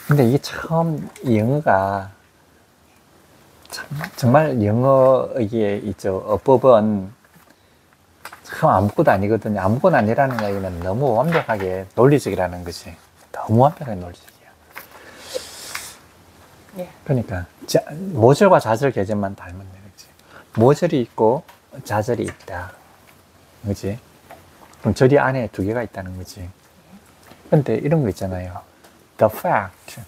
근데 이게 참 영어가 정말 영어 이게 있죠. 어법은 참 아무것도 아니거든요. 아무것도 아니라는 거는 너무 완벽하게 논리적이라는 거지. 너무 완벽하게 논리적이야. 예. 그러니까 모절과 좌절 개념만 닮은 거지. 모절이 있고 좌절이 있다. 그지? 그럼 절이 안에 두 개가 있다는 거지. 근데 이런 거 있잖아요. The fact.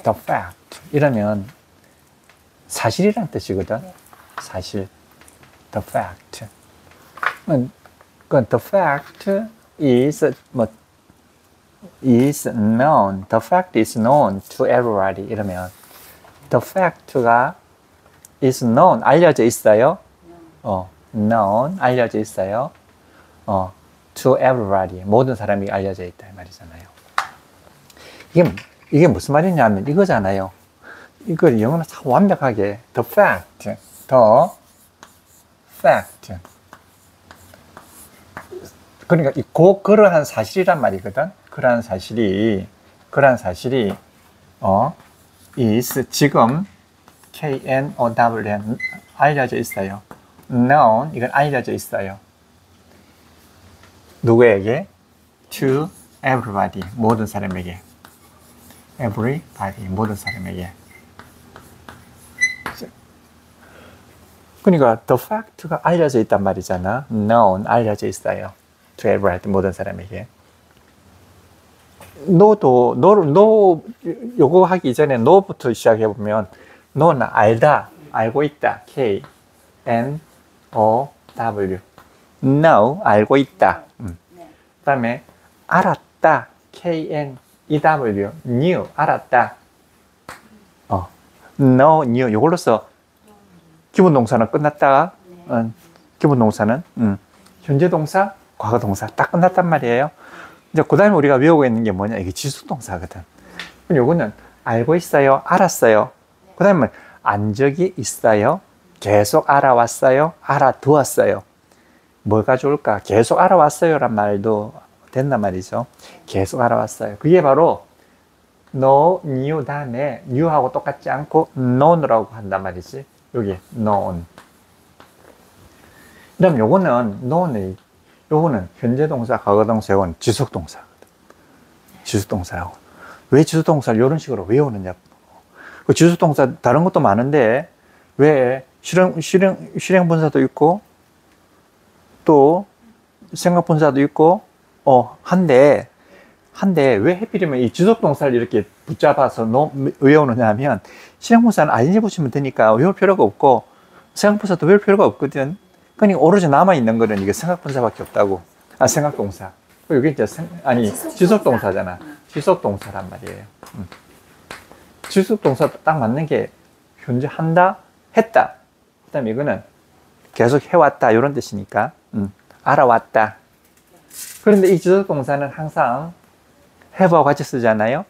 The fact. 이러면 사실이란 뜻이거든. 네. 사실. The fact. The fact is is known. The fact is known to everybody. 이러면 the fact가 is known. 알려져 있어요. known. 알려져 있어요. to everybody. 모든 사람이 알려져 있다. 이 말이잖아요. 이게 무슨 말이냐면 이거잖아요. 이걸 영어는 참 완벽하게 the fact. 그러니까 그러한 사실이란 말이거든. 그러한 사실이 is 지금 known 알려져 있어요. known 이건 알려져 있어요. 누구에게? to everybody 모든 사람에게. everybody 모든 사람에게. 그러니까 the fact가 알려져 있단 말이잖아. known 알려져 있어요. to everybody 모든 사람에게. no 요거 하기 이전에 no부터 시작해 보면 no는 알다, 알고 있다. K N O W. know 알고 있다. 그다음에 알았다. K N E W. knew 알았다. know knew 요걸로써 기본 동사는 끝났다. 기본 동사는 현재 동사, 과거 동사 딱 끝났단 말이에요. 이제 그다음에 우리가 외우고 있는 게 뭐냐? 이게 지속 동사거든. 그럼 요거는 알고 있어요, 알았어요. 그다음에 안 적이 있어요, 계속 알아왔어요, 알아두었어요. 뭐가 좋을까? 계속 알아왔어요란 말도 된단 말이죠. 계속 알아왔어요. 그게 바로 know, knew 다음에 knew하고 똑같지 않고 known이라고 한단 말이지. 여기 known. 그다음 요거는 현재 동사, 과거 동사, 요건 지속 동사거든. 지속 동사라고. 왜 지속 동사를 이런 식으로 외우느냐? 그 지속 동사 다른 것도 많은데 왜 실행 분사도 있고 또 생각 분사도 있고 한데 왜 하필이면 이 지속 동사를 이렇게 붙잡아서 외우느냐 하면 실행 분사는 ing 붙이면 되니까 외울 필요가 없고 생각 분사도 외울 필요가 없거든. 그러니까 오로지 남아있는 거는 이게 생각분사밖에 없다고. 생각 동사. 여기 이제 지속 동사잖아. 지속 동사란 말이에요. 지속 동사 딱 맞는 게 현재 한다, 했다. 그 다음에 이거는 계속 해왔다 이런 뜻이니까 알아왔다. 그런데 이 지속 동사는 항상 have와 같이 쓰잖아요.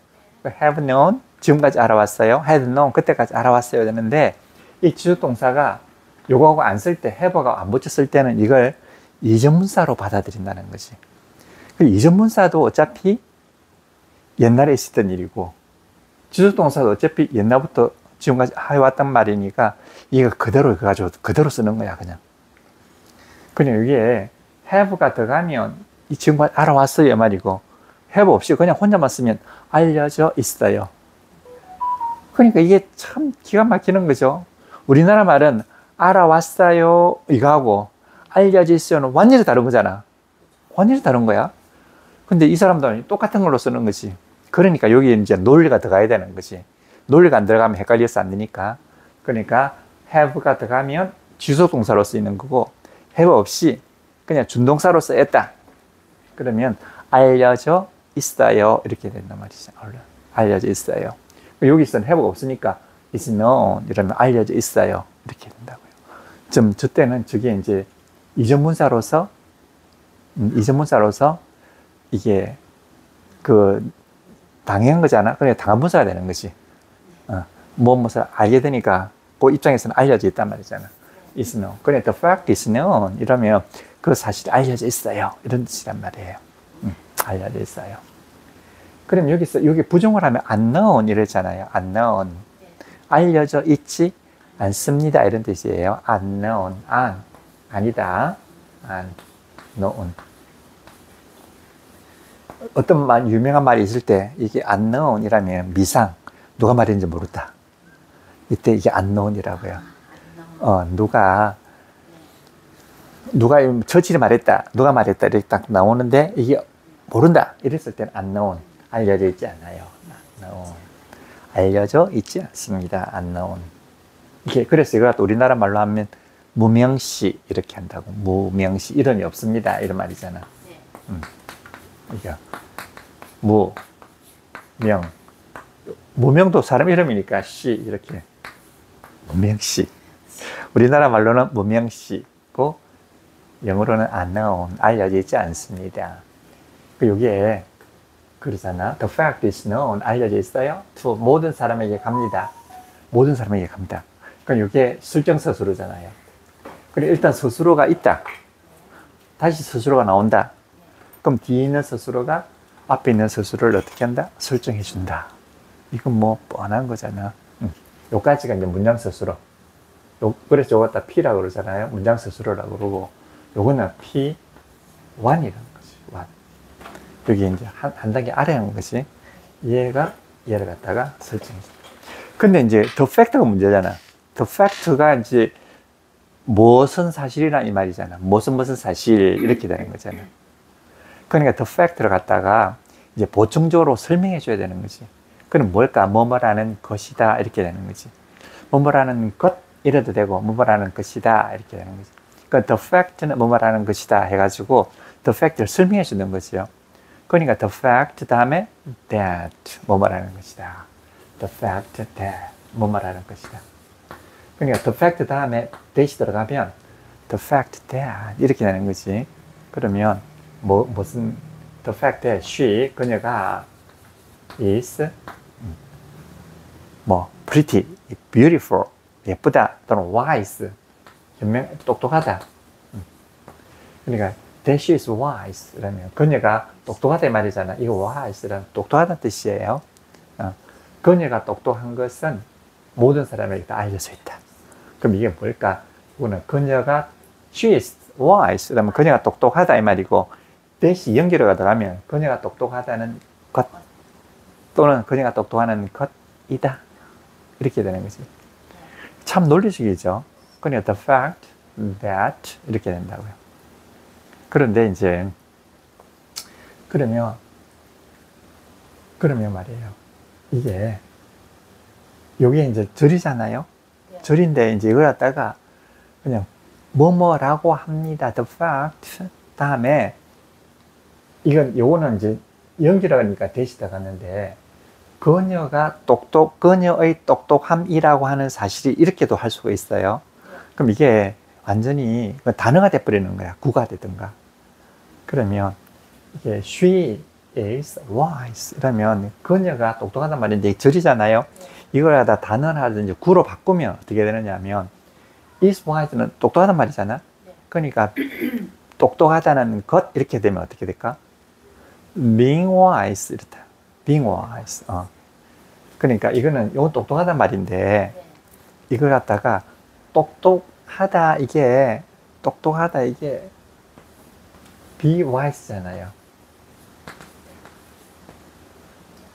have known 지금까지 알아왔어요. had known 그때까지 알아왔어야 되는데 이 지속 동사가 요거하고 안 쓸 때, have가 안 붙였을 때는 이걸 이전문사로 받아들인다는 것이. 이전문사도 어차피 옛날에 있었던 일이고, 지속동사도 어차피 옛날부터 지금까지 해왔단 말이니까, 이거 그대로 가지고 그대로 쓰는 거야, 그냥. 그냥 이게 have가 들어가면 이 지금까지 알아왔어요, 말이고, have 없이 그냥 혼자만 쓰면 알려져 있어요. 그러니까 이게 참 기가 막히는 거죠. 우리나라 말은 알아왔어요 이거하고 알려져 있어요는 완전히 다른 거잖아. 완전히 다른 거야. 근데 이 사람들은 똑같은 걸로 쓰는 거지. 그러니까 여기 이제 논리가 들어가야 되는 거지. 논리가 안 들어가면 헷갈려서 안 되니까. 그러니까 have가 들어가면 지속 동사로 쓰이는 거고 have 없이 그냥 준동사로 쓰였다. 그러면 알려져 있어요 이렇게 된단 말이죠. 알려져 있어요. 여기서는 have가 없으니까 is known 이러면 알려져 있어요 이렇게 된다고요. 저 때는 저게 이제 이전문사로서 이게 당연한 거잖아. 그래 당한 문사가 되는 거지. 무엇을 알게 되니까 그 입장에서는 알려져 있단 말이잖아. is known. 그래 the fact is known 이러면 그 사실이 알려져 있어요 이런 뜻이란 말이에요. 알려져 있어요. 그럼 여기서 여기 부정을 하면 unknown 이랬잖아요. unknown. 알려져 있지 않습니다. 이런 뜻이에요. unknown. 아니다. unknown. 어떤 말, 유명한 말이 있을 때 이게 unknown이라면 미상. 누가 말했는지 모른다. 이때 이게 unknown이라고요. 누가 저질이 말했다. 누가 말했다. 이렇게 딱 나오는데 이게 모른다. 이랬을 때는 unknown. 알려져 있지 않아요. unknown. 알려져 있지 않습니다. unknown. 이게 그래서 이거 우리나라 말로 하면 무명시 이렇게 한다고. 무명시 이름이 없습니다. 이런 말이잖아. 이게 무명도 사람 이름이니까 시 이렇게 무명시. 우리나라 말로는 무명시고 영어로는 unknown. 알려져 있지 않습니다. 여기에 그러잖아. The fact is known. 알려져 있어요. To 모든 사람에게 갑니다. 모든 사람에게 갑니다. 그러니까 이게 설정서술어잖아요. 그리고 일단 서술어가 있다. 다시 서술어가 나온다. 그럼 뒤에 있는 서술어가 앞에 있는 서술어를 어떻게 한다? 설정해 준다. 이건 뭐 뻔한 거잖아. 요까지가 이제 문장 서술어. 그래서 요거 갖다 P라고 그러잖아요. 문장 서술어라고 그러고 요거는 P1이라는 거지. 1. 여기 이제 한 단계 아래 한 것이 얘를 갖다가 설정해 준다. 근데 이제 the fact가 문제잖아. the fact가 이제 무엇은 사실이란 이 말이잖아. 무슨 사실 이렇게 되는 거잖아. 그러니까 the fact를 갖다가 이제 보충적으로 설명해 줘야 되는 거지. 그럼 뭘까? 뭐뭐라는 것이다 이렇게 되는 거지. 뭐뭐라는 것 이래도 되고 뭐뭐라는 것이다 이렇게 되는 거지. 그러니까 the fact는 뭐뭐라는 것이다 해가지고 the fact를 설명해 주는 거지요. 그러니까 the fact 다음에 that 뭐뭐라는 것이다. the fact that 뭐뭐라는 것이다. 그러니까 the fact 다음에 that이 들어가면 the fact that 이렇게 되는 거지. 그러면 무슨 the fact that she 그녀가 is pretty, beautiful 예쁘다 또는 wise 똑똑하다. 그러니까 that she is wise 라면 그녀가 똑똑하다 이 말이잖아. 이거 wise라는 똑똑하다는 뜻이에요. 그녀가 똑똑한 것은 모든 사람에게 다 알려져 있다. 그럼 이게 뭘까? 이거는 그녀가 she is wise 라면 그녀가 똑똑하다 이 말이고 that이 연결어가 들어가면 그녀가 똑똑하다는 것 또는 그녀가 똑똑하는 것이다. 이렇게 되는 거지. 참 논리적이죠. 그러니까 the fact that 이렇게 된다고요. 그런데 이제 그러면 말이에요. 이게 요게 이제 절이잖아요. 절인데 이제 이걸 갖다가 그냥 뭐뭐라고 합니다. the fact 다음에 요거는 이제 연결하니까 대시 들어갔는데 그녀의 똑똑함이라고 하는 사실이 이렇게도 할 수가 있어요. 그럼 이게 완전히 단어가 돼버리는 거야. 구가 되든가. 그러면 이게 she is wise 이러면 그녀가 똑똑하단 말인데 절이잖아요. 이걸 갖다 단어라든지 구로 바꾸면 어떻게 되느냐 하면 is wise는 똑똑하단 말이잖아. 그러니까 똑똑하다는 것 이렇게 되면 어떻게 될까? being wise 이렇다. being wise. 그러니까 이거는 똑똑하단 말인데 이걸 갖다가 똑똑하다 이게 be wise잖아요.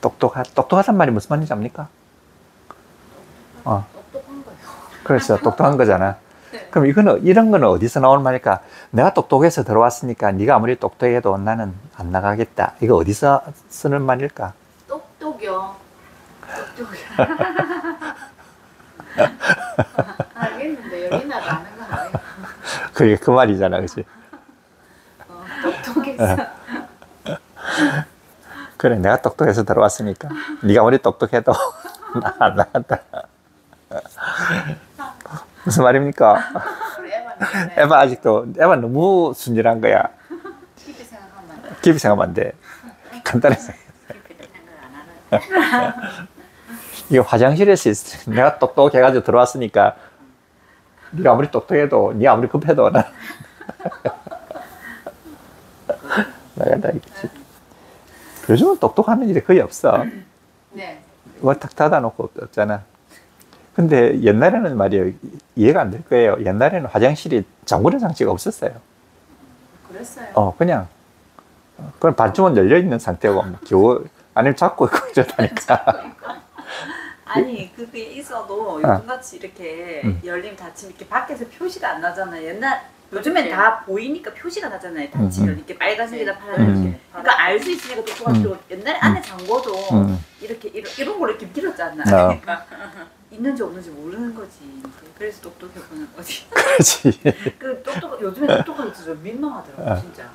똑똑하단 말이 무슨 말인지 압니까? 똑똑한 거예요. 그렇죠. 똑똑한 거잖아. 그럼 이런 거는 어디서 나오는 말일까? 내가 똑똑해서 들어왔으니까 네가 아무리 똑똑해도 나는 안 나가겠다. 이거 어디서 쓰는 말일까? 똑똑이요. 알겠는데 여기나도 아는 건 아니에요. 그게 그 말이잖아, 그렇지? 똑똑해서. 그래, 내가 똑똑해서 들어왔으니까 네가 아무리 똑똑해도 나 안 나간다. 무슨 말입니까? 에바 에바 너무 순진한 거야. 깊이 생각하면 안 돼. 간단히 생각해. 이거 화장실에서 있어. 내가 똑똑해가지고 들어왔으니까 네가 아무리 똑똑해도 네가 아무리 급해도 나 나간다 이거지. 요즘은 똑똑하는 일이 거의 없어. 네. 워탁 닫아놓고 없잖아. 근데 옛날에는 말이에요. 이해가 안 될 거예요. 옛날에는 화장실이 잠그는 장치가 없었어요. 그랬어요. 그냥 반쯤은 열려있는 상태고, 뭐 겨우 안을 잡고 있고 이러다니까. 아니 그게 있어도 아. 요즘같이 이렇게 음. 열림 닫힘 이렇게 밖에서 표시가 안 나잖아요. 요즘엔 다 보이니까 표시가 나잖아요. 닫히면 이렇게 빨간색이나 파란색 음. 그러니까 알 수 있으니까 똑똑한 필요. 옛날에 안에 잠궈도 음. 이렇게 이런 걸로 이렇게 밀었잖아. 어. 그러니까 있는지 없는지 모르는 거지. 그래서 똑똑해 보는 거지. 그렇지. 요즘에 똑똑하게 좀 민망하더라고 아. 진짜.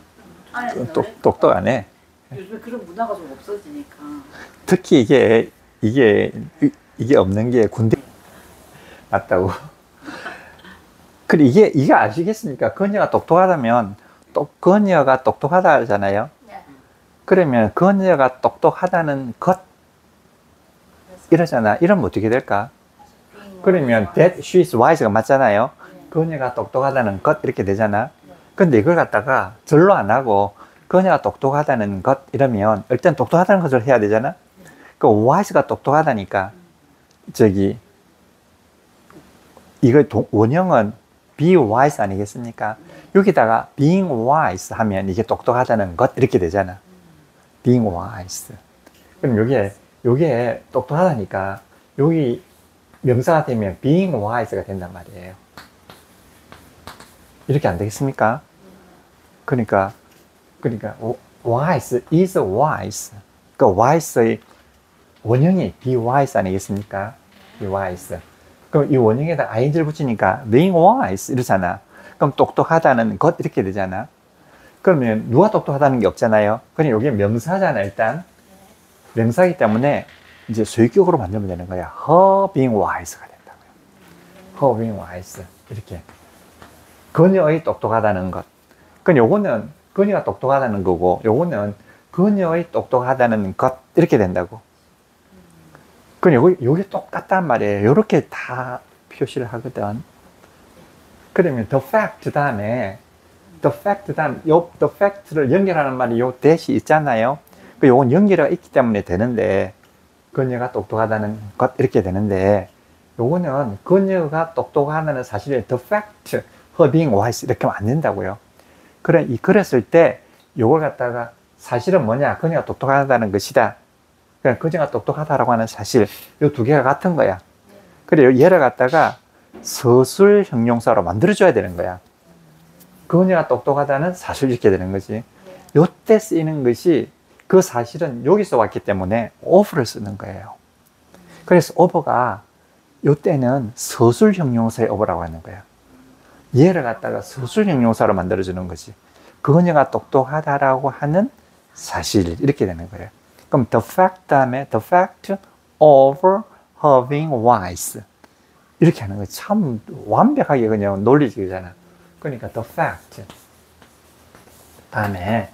똑똑 안 해. 요즘에 그런 문화가 좀 없어지니까. 특히 이게 없는 게 군대 맞다고. 그래, 이게 아시겠습니까? 그녀가 똑똑하다면, 그녀가 똑똑하다잖아요. 네. 그러면 그녀가 똑똑하다는 것, 이러잖아. 이러면 어떻게 될까? 그러면 that she is wise가 맞잖아요. 그녀가 똑똑하다는 것, 이렇게 되잖아. 근데 이걸 갖다가 절로 안 하고, 그녀가 똑똑하다는 것, 이러면, 일단 똑똑하다는 것을 해야 되잖아. 그 wise가 똑똑하다니까, 이거 원형은 be wise 아니겠습니까? 여기다가 being wise 하면 이게 똑똑하다는 것 이렇게 되잖아. being wise. 그럼 요게 똑똑하다니까 여기 명사가 되면 being wise가 된단 말이에요. 이렇게 안 되겠습니까? 그러니까 wise is wise. 그 wise의 원형이 be wise 아니겠습니까? be wise. 그럼 이 원형에다 ing를 붙이니까 being wise 이러잖아. 그럼 똑똑하다는 것 이렇게 되잖아. 그러면 누가 똑똑하다는 게 없잖아요. 그냥 이게 명사잖아. 일단 명사이기 때문에 이제 소유격으로 만들면 되는 거야. her being wise가 된다고요. her being wise 이렇게 그녀의 똑똑하다는 것. 그럼 요거는 그녀가 똑똑하다는 거고 요거는 그녀의 똑똑하다는 것 이렇게 된다고. 그럼 요게 똑같단 말이에요. 요렇게 다 표시를 하거든. 그러면 the fact 다음에 the fact를 연결하는 말이 요 that이 있잖아요. 요건 연결이 있기 때문에 되는데 그녀가 똑똑하다는 것 이렇게 되는데 요거는 그녀가 똑똑하다는 사실을 the fact, her being wise 이렇게 하면 안 된다고요. 그랬을 때 요걸 갖다가 사실은 뭐냐? 그녀가 똑똑하다는 것이다. 그냥 그녀가 똑똑하다라고 하는 사실, 이 두 개가 같은 거야. 그래, 얘를 갖다가 서술 형용사로 만들어줘야 되는 거야. 그녀가 똑똑하다는 사실 이렇게 되는 거지. 요때 쓰이는 것이 그 사실은 여기서 왔기 때문에 of를 쓰는 거예요. 그래서 of가 요때는 서술 형용사의 of라고 하는 거야. 얘를 갖다가 서술 형용사로 만들어주는 거지. 그녀가 똑똑하다라고 하는 사실 이렇게 되는 거예요. 그럼 the fact 다음에 the fact of her being wise 이렇게 하는 거 참 완벽하게 그냥 논리적이잖아. 그러니까 the fact 다음에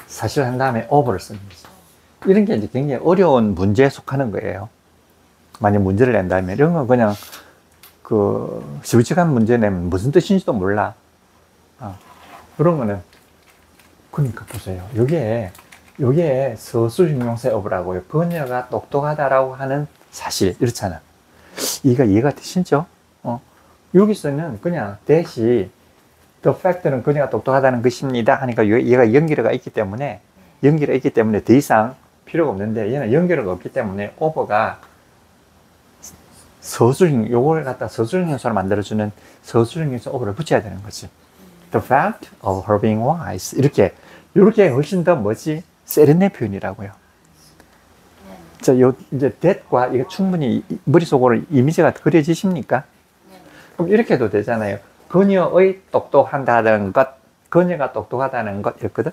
사실 한 다음에 of를 쓰는 거지. 이런 게 이제 굉장히 어려운 문제에 속하는 거예요. 만약 문제를 낸다면 이런 건 그냥 시부칙한 문제 내면 무슨 뜻인지도 몰라. 그런 거는 그러니까 보세요. 요게 서술 형용사의 of라고요. 그녀가 똑똑하다라고 하는 사실 이렇잖아. 이해가 되시죠? 여기서는 그냥 대시 the fact는 그녀가 똑똑하다는 것입니다 하니까 얘가 연결어가 있기 때문에 더 이상 필요가 없는데 얘는 연결어가 없기 때문에 of가 요걸 갖다 서술 형용사로 만들어주는 서술 형용사 of를 붙여야 되는 거지. The fact of her being wise 이렇게 훨씬 더 세련된 표현이라고요. 자, 이제 that과 이게 충분히 머릿속으로 이미지가 그려지십니까? 그럼 이렇게 해도 되잖아요. 그녀의 똑똑하다는 것, 그녀가 똑똑하다는 것 이렇거든?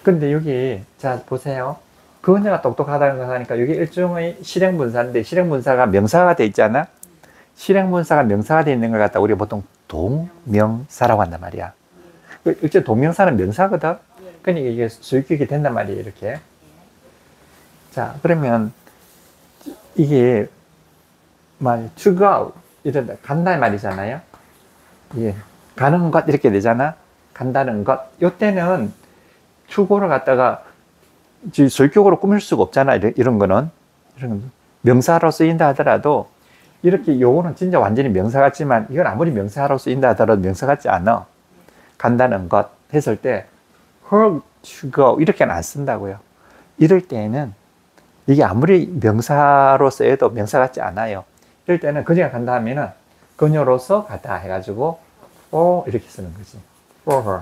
근데 여기, 자, 보세요. 그녀가 똑똑하다는 것 하니까 이게 일종의 실행분사인데, 실행분사가 명사가 돼 있잖아? 실행분사가 명사가 돼 있는 걸 갖다 우리가 보통 동명사라고 한단 말이야. 일제 동명사는 명사거든? 그러니까 이게 소유격이 된단 말이에요, 이렇게. 자, 그러면 이게 to go 이런다 간다는 말이잖아요. 예, 가는 것 이렇게 되잖아. 간다는 것. 이때는 to go를 갖다가 소유격으로 꾸밀 수가 없잖아. 이런 거는. 명사로 쓰인다 하더라도 이렇게 요거는 진짜 완전히 명사 같지만 이건 아무리 명사로 쓰인다 하더라도 명사 같지 않아. 간다는 것 했을 때 her to go 이렇게는 안 쓴다고요. 이럴 때에는 이게 아무리 명사로 쓰여도 명사 같지 않아요. 이럴 때는 그녀가 간다 하면은 그녀로서 가다 해가지고 이렇게 쓰는 거지. for her.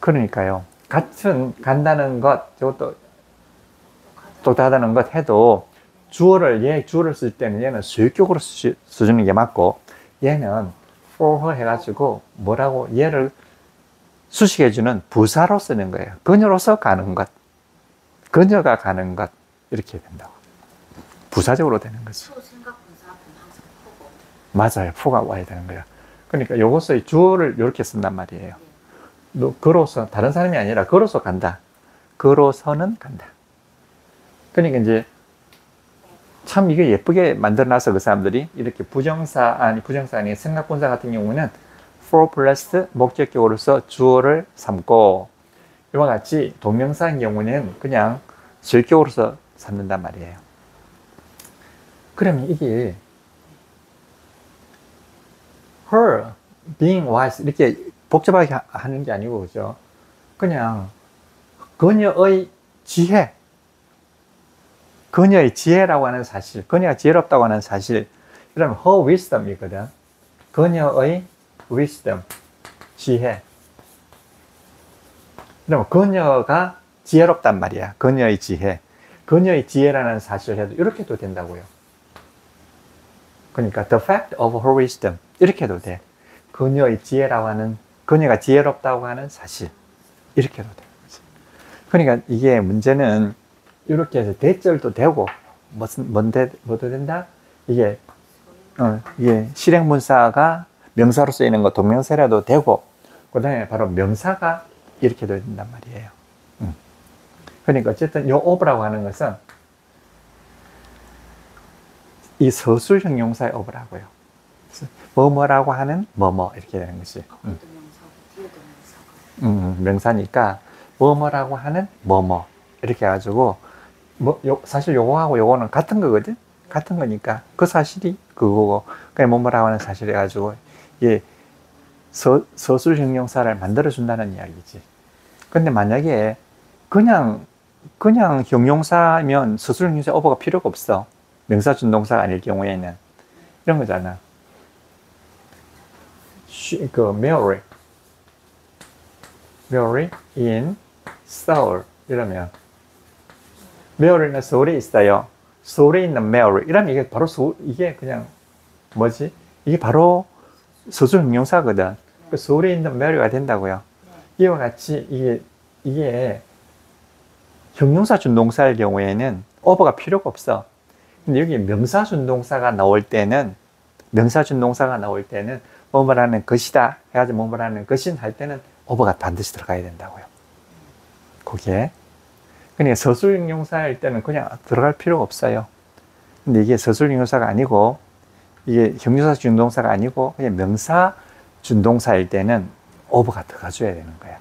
그러니까요. 같은 간다는 것, 저것도 똑같다는 것 해도 주어를 쓸 때는 얘는 소유격으로 쓰는 게 맞고 얘는 for her 해가지고 뭐라고 얘를 수식해주는 부사로 쓰는 거예요. 그녀로서 가는 것, 그녀가 가는 것 이렇게 된다고. 부사적으로 되는 거지. 생각 분사하면 항상 포고. 맞아요. 포가 와야 되는 거예요. 그러니까 요것의 주어를 이렇게 쓴단 말이에요. 너 걸어서 다른 사람이 아니라 걸어서 간다. 걸어서는 간다. 그러니까 이제 참 이게 예쁘게 만들어놔서 그 사람들이 이렇게 부정사 아니 생각분사 같은 경우는 for 플러스 목적격으로서 주어를 삼고 이와 같이 동명사인 경우는 그냥 절격으로서 삼는단 말이에요. 그러면 이게 her being wise 이렇게 복잡하게 하는 게 아니고 그죠? 그냥 그녀의 지혜, 그녀의 지혜라고 하는 사실, 그녀가 지혜롭다고 하는 사실, 그러면 her wisdom이거든. 그녀의 wisdom, 지혜. 그러면 그녀가 지혜롭단 말이야. 그녀의 지혜. 그녀의 지혜라는 사실을 해도 이렇게도 된다고요. 그러니까 the fact of her wisdom 이렇게 해도 돼. 그녀의 지혜라고 하는, 그녀가 지혜롭다고 하는 사실 이렇게 해도 되는 거지. 그러니까 이게 문제는 이렇게 해서 대절도 되고 뭐도 된다? 이게 실행문사가 명사로 쓰이는 거 동명사라도 되고 그 다음에 바로 명사가 이렇게 된단 말이에요. 그러니까 어쨌든 요 of라고 하는 것은 이 서술 형용사의 of라고요. 뭐뭐라고 하는 뭐뭐 이렇게 되는 것이. 명사니까 뭐뭐라고 하는 뭐뭐 이렇게 해가지고 사실 요거하고 요거는 같은 거거든. 같은 거니까 그 사실이 그거고 그냥 뭐뭐라고 하는 사실 해가지고 이게 서술 형용사를 만들어 준다는 이야기지. 근데 만약에 그냥 형용사면 서술 형용사 어버가 필요가 없어. 명사 준동사가 아닐 경우에는 이런 거잖아. Mary in Seoul 이러면 Mary는 서울에 있어요. 서울에 있는 Mary 이러면 이게 바로 이게 그냥 뭐지? 이게 바로 서술 형용사거든. 그 서울에 있는 Mary가 된다고요. 이와 같이 이게 형용사 준동사일 경우에는 어버가 필요가 없어. 근데 여기 명사 준동사가 나올 때는 뭐뭐라는 것이다 해가지고 뭐뭐라는 것인 할 때는 어버가 반드시 들어가야 된다고요. 거기에. 그러니까 서술 형용사일 때는 그냥 들어갈 필요가 없어요. 근데 이게 서술 형용사가 아니고 이게 형용사 준동사가 아니고 그냥 명사 준동사일 때는 어버가 들어가줘야 되는 거야.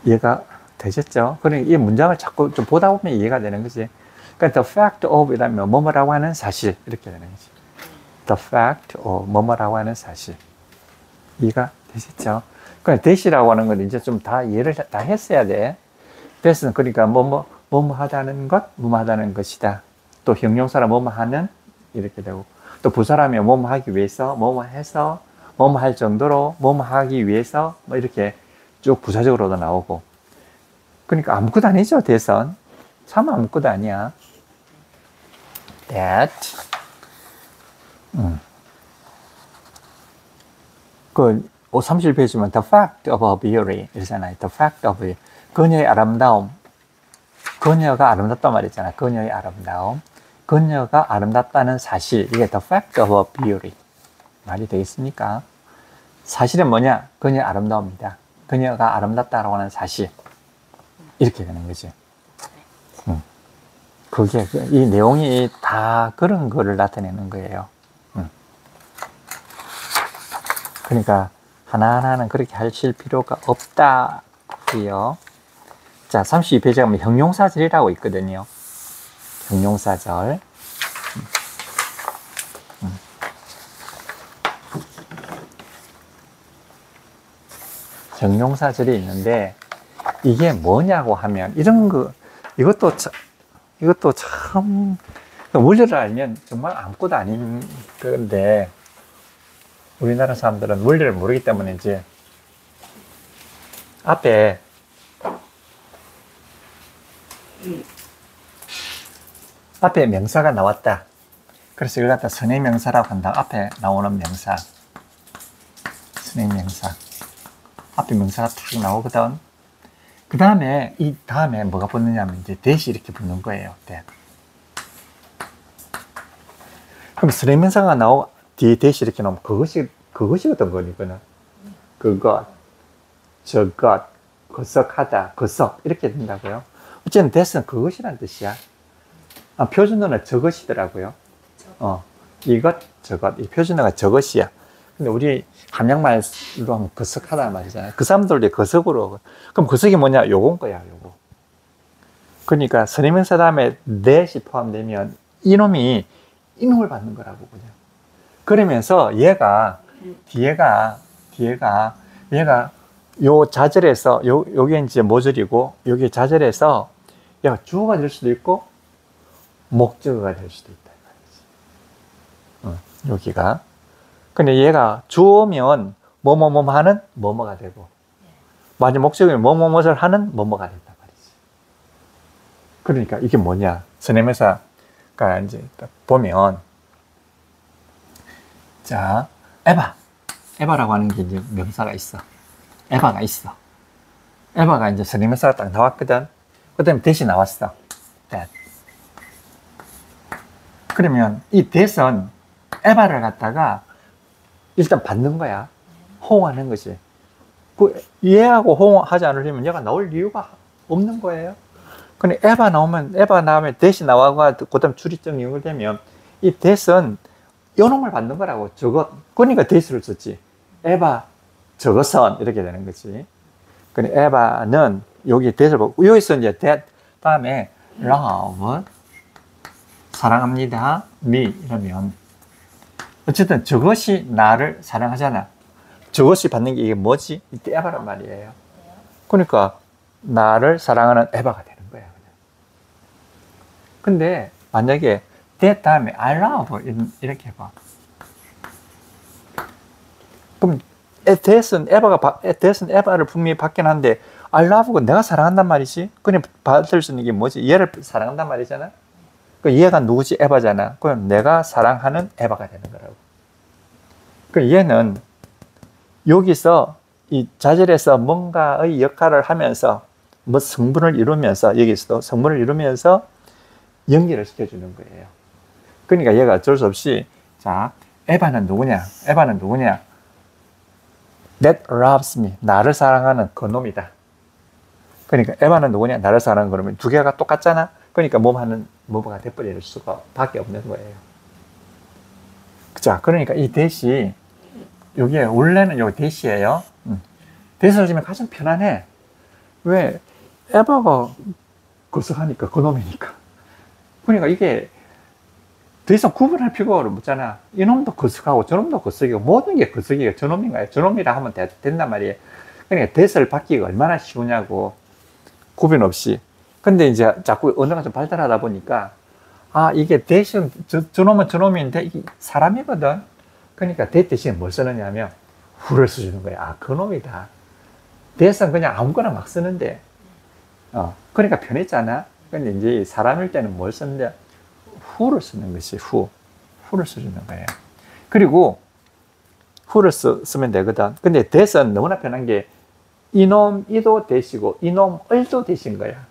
이해가 되셨죠? 그러니까 이 문장을 자꾸 좀 보다 보면 이해가 되는 거지. 그러니까 the fact of 이라면 뭐뭐라고 하는 사실 이렇게 되는 거지. the fact of 뭐뭐라고 하는 사실. 이해가 되셨죠? 그러니까 that이라고 하는 건 이제 좀 다 이해를 다 했어야 돼. that은 그러니까 뭐뭐 하다는 것, 뭐뭐 하다는 것이다. 또 형용사라 뭐뭐 하는 이렇게 되고 또 부사라면 뭐뭐 하기 위해서, 뭐뭐 해서, 뭐뭐 할 정도로, 뭐뭐 하기 위해서 뭐 이렇게 쭉 부사적으로도 나오고. 그러니까 아무것도 아니죠, that은. 참 아무것도 아니야. that. 그 31페이지면 the fact of her beauty 이러잖아요. the fact of her. 그녀의 아름다움. 그녀가 아름답단 말이잖아. 그녀의 아름다움. 그녀가 아름답다는 사실. 이게 the fact of her beauty. 말이 되겠습니까? 사실은 뭐냐? 그녀의 아름다움이다. 그녀가 아름답다라고 하는 사실. 이렇게 되는 거지. 그게, 이 내용이 다 그런 거를 나타내는 거예요. 그러니까, 하나하나는 그렇게 하실 필요가 없다고요. 자, 32페이지에 가면 형용사절이라고 있거든요. 형용사절. 형용사절이 있는데 이게 뭐냐고 하면 이런 거 이것도 참 원리를 알면 정말 아무것도 아닌 건데 우리나라 사람들은 원리를 모르기 때문에 이제 앞에 명사가 나왔다. 그래서 이걸 갖다 선행명사라고 한다. 앞에 나오는 명사. 선행명사. 앞에 명사가 탁 나오거든. 그 다음에, 이 다음에 뭐가 붙느냐면 이제 대시 이렇게 붙는 거예요. 대. 그럼 선행명사가 뒤에 대시 이렇게 나오면 그것이 어떤 거니거든. 그것, 저것, 거석하다, 거석. 이렇게 된다고요. 어쨌든 대스는 그것이란 뜻이야. 표준어는 저것이더라고요. 이것, 저것. 이 표준어가 저것이야. 근데 우리 함양말로 하면 거석하다 말이잖아요. 그 사람들도 거석으로. 그럼 거석이 뭐냐? 요건 거야, 요거. 그러니까 선행명사 다음에 that이 포함되면 이놈이 이놈을 받는 거라고 그냥. 그러면서 얘가 요 자절에서 요게 이제 모절이고 요게 자절에서 얘가 주어가 될 수도 있고 목적어가 될 수도 있다. 여기가. 근데 얘가 주어면 뭐뭐뭐 하는 뭐뭐가 되고 만약 목적이면 뭐뭐뭐를 하는 뭐뭐가 된단 말이지. 그러니까 이게 뭐냐? 선행명사가 이제 보면 자, 에바라고 하는 게 이제 명사가 있어. 에바가 있어. 에바가 이제 선행명사가 딱 나왔거든. 그 다음에 that이 나왔어. that. 그러면 이 that은 에바를 갖다가 일단 받는 거야. 호응하는 거지. 얘하고 호응하지 않으려면 얘가 나올 이유가 없는 거예요. 근데 에바 나오면 that이 나와가 그 다음 주리증이 연결되면 이 that은 요놈을 받는 거라고. 저것. 그러니까 that을 썼지. 에바 저것은 이렇게 되는 거지. 근데 에바는 여기 that을 보고 여기서 이제 that 다음에 love 사랑합니다. me 이러면 어쨌든 저것이 나를 사랑하잖아. 저것이 받는 게 이게 뭐지? 이때 에바란 말이에요. 그러니까 나를 사랑하는 에바가 되는 거야. 그냥. 근데 만약에 that 다음에 I love 이렇게 해봐. 그럼 that은 에바를 분명히 받긴 한데 I love가 내가 사랑한단 말이지. 그냥 받을 수 있는 게 뭐지? 얘를 사랑한단 말이잖아. 그 얘가 누구지? 에바잖아. 그럼 내가 사랑하는 에바가 되는 거라고. 그 얘는 여기서 이 자절에서 뭔가의 역할을 하면서 뭐 성분을 이루면서 여기서도 성분을 이루면서 연결을 시켜주는 거예요. 그러니까 얘가 어쩔 수 없이 자 에바는 누구냐? That loves me. 나를 사랑하는 그놈이다. 그러니까 에바는 누구냐? 나를 사랑하는 그놈이 두 개가 똑같잖아. 그러니까 뭐가 돼버릴 수가 밖에 없는 거예요. 자, 그러니까 이 that이 여기에 원래는 요 that이에요. that을 주면 가장 편안해. 왜? 에바가 거석하니까 그놈이니까. 그러니까 이게 더 이상 구분할 필요가 없잖아. 이놈도 거석하고 저놈도 거석이고 모든 게 거석이고 저놈인가요? 저놈이라 하면 된단 말이에요. 그러니까 that을 받기가 얼마나 쉬우냐고. 구분 없이. 근데 이제 자꾸 언어가 좀 발달하다 보니까 이게 that은 저놈은 저놈인데 이게 사람이거든. 그러니까 that 대신에 뭘 쓰느냐면 who를 써주는 거야. 그놈이다. that은 그냥 아무거나 막 쓰는데 그러니까 편했잖아. 근데 이제 사람일 때는 뭘 쓰는데 who를 쓰는 것이 who를 써주는 거예요. 그리고 who를 쓰면 되거든. 근데 that은 너무나 편한 게 이놈이도 that이고 이놈을도 that인 거야.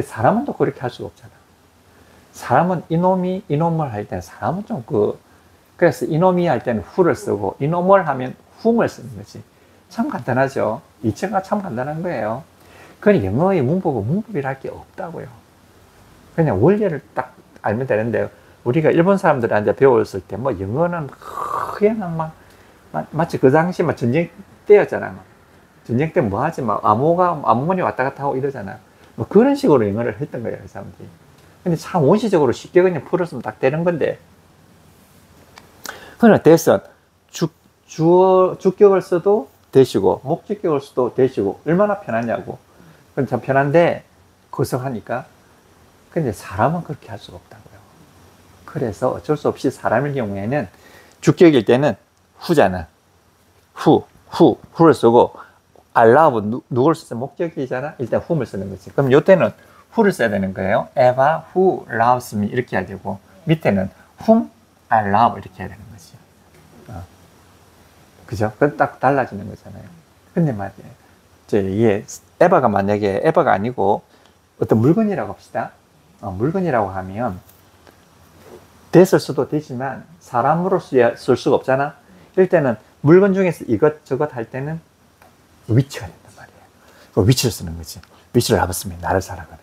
사람은 또 그렇게 할 수가 없잖아. 사람은 이놈을 할 때는 사람은 좀 그래서 이놈이 할 때는 who를 쓰고 이놈을 하면 whom을 쓰는 거지. 참 간단하죠. 이체가 참 간단한 거예요. 그건 영어의 문법이랄 게 없다고요. 그냥 원리를 딱 알면 되는데 우리가 일본 사람들한테 배웠을 때 뭐 영어는 그냥 막 마치 그 당시 막 전쟁 때였잖아. 전쟁 때 뭐 하지? 막 암호문이 왔다 갔다 하고 이러잖아. 뭐 그런 식으로 영어를 했던 거예요, 이 사람들이. 근데 참 원시적으로 쉽게 그냥 풀었으면 딱 되는 건데. 그러나 대선, 주격을 써도 되시고, 목적격을 써도 되시고, 얼마나 편하냐고. 그건 참 편한데, 고성하니까. 근데 사람은 그렇게 할 수가 없다고요. 그래서 어쩔 수 없이 사람일 경우에는 주격일 때는 후잖아. 후를 쓰고, allow, 누구를 쓰면 목적이잖아? 일단 whom을 쓰는 거지. 그럼 이때는 who를 써야 되는 거예요. Eva, who loves me 이렇게 해야 되고, 밑에는 whom I love 이렇게 해야 되는 거지. 그죠? 그건 딱 달라지는 거잖아요. 근데 말이에요. 이게 에바가 만약에 에바가 아니고 어떤 물건이라고 합시다. 물건이라고 하면 됐을 수도 되지만 사람으로 쓸 수가 없잖아. 이럴 때는 물건 중에서 이것저것 할 때는 위치가 된단 말이에요. 그 위치를 쓰는 거지. 위치를 잡았으면 나를 사랑하는.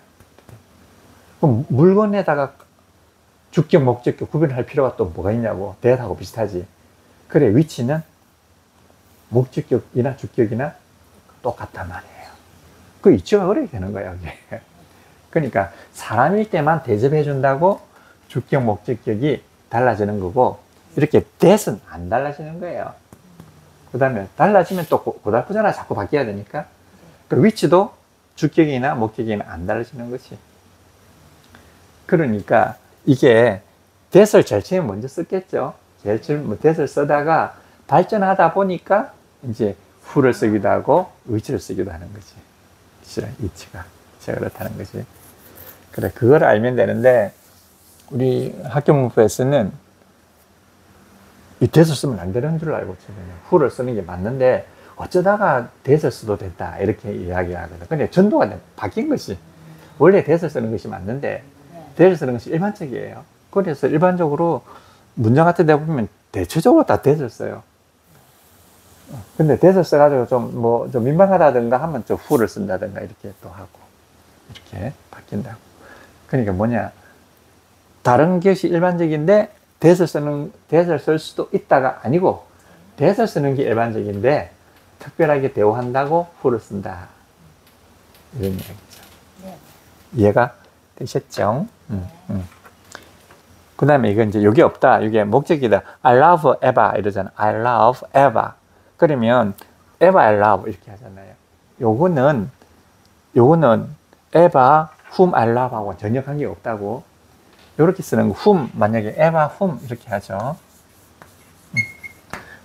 그럼 물건에다가 주격, 목적격 구별할 필요가 또 뭐가 있냐고. 대하고 비슷하지. 그래, 위치는 목적격이나 주격이나 똑같단 말이에요. 그 위치가 그렇게 되는 거야, 이게. 그러니까 사람일 때만 대접해 준다고 주격, 목적격이 달라지는 거고, 이렇게 that은 안 달라지는 거예요. 그 다음에 달라지면 또 고달프잖아. 자꾸 바뀌어야 되니까. 그 위치도 주격이나 목격이나 안 달라지는 거지. 그러니까 이게 that을 제일 처음에 먼저 썼겠죠. 제일 처음에 that을 쓰다가 발전하다 보니까 이제 who를 쓰기도 하고 위치를 쓰기도 하는 거지. 위치가 그렇다는 거지. 그래, 그걸 알면 되는데 우리 학교 문법에서는 이 that을 쓰면 안 되는 줄 알고 있거든요. who를 쓰는 게 맞는데 어쩌다가 that을 써도 된다 이렇게 이야기하거든. 근데 전도가 바뀐 것이 원래 that을 쓰는 것이 맞는데 that을 쓰는 것이 일반적이에요. 그래서 일반적으로 문장 같은 데 보면 대체적으로 다 that을 써요. 근데 that을 써가지고 좀 민망하다든가 하면 좀 who를 쓴다든가 이렇게 또 하고 이렇게 바뀐다고. 그러니까 뭐냐, 다른 것이 일반적인데 that을 쓸 수도 있다가 아니고 that을 쓰는 게 일반적인데 특별하게 대우한다고 who를 쓴다 이런 이야기죠. 네. 이해가 되셨죠? 그 다음에 이건 이제 여기 없다. 이게 목적이다. I love Eva 이러잖아. I love Eva. 그러면 Eva I love 이렇게 하잖아요. 요거는 Eva whom I love 하고 전혀 관계가 없다고. 이렇게 쓰는 거 whom 만약에 Eva whom 이렇게 하죠.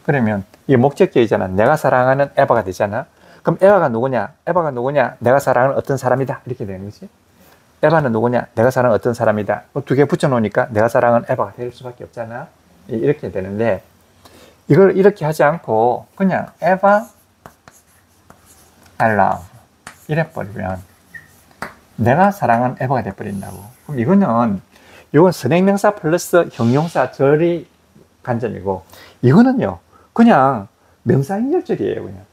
그러면 이게 목적격이잖아. 내가 사랑하는 에바가 되잖아. 그럼 에바가 누구냐? 내가 사랑하는 어떤 사람이다. 이렇게 되는 거지. 에바는 누구냐? 내가 사랑하는 어떤 사람이다. 두 개 붙여놓으니까 내가 사랑하는 에바가 될 수밖에 없잖아. 이렇게 되는데 이걸 이렇게 하지 않고 그냥 에바 I love 이래버리면 내가 사랑하는 에바가 돼버린다고. 그럼 이건 선행명사 플러스 형용사 절이 관점이고 이거는요 그냥 명사인결절이에요. 그냥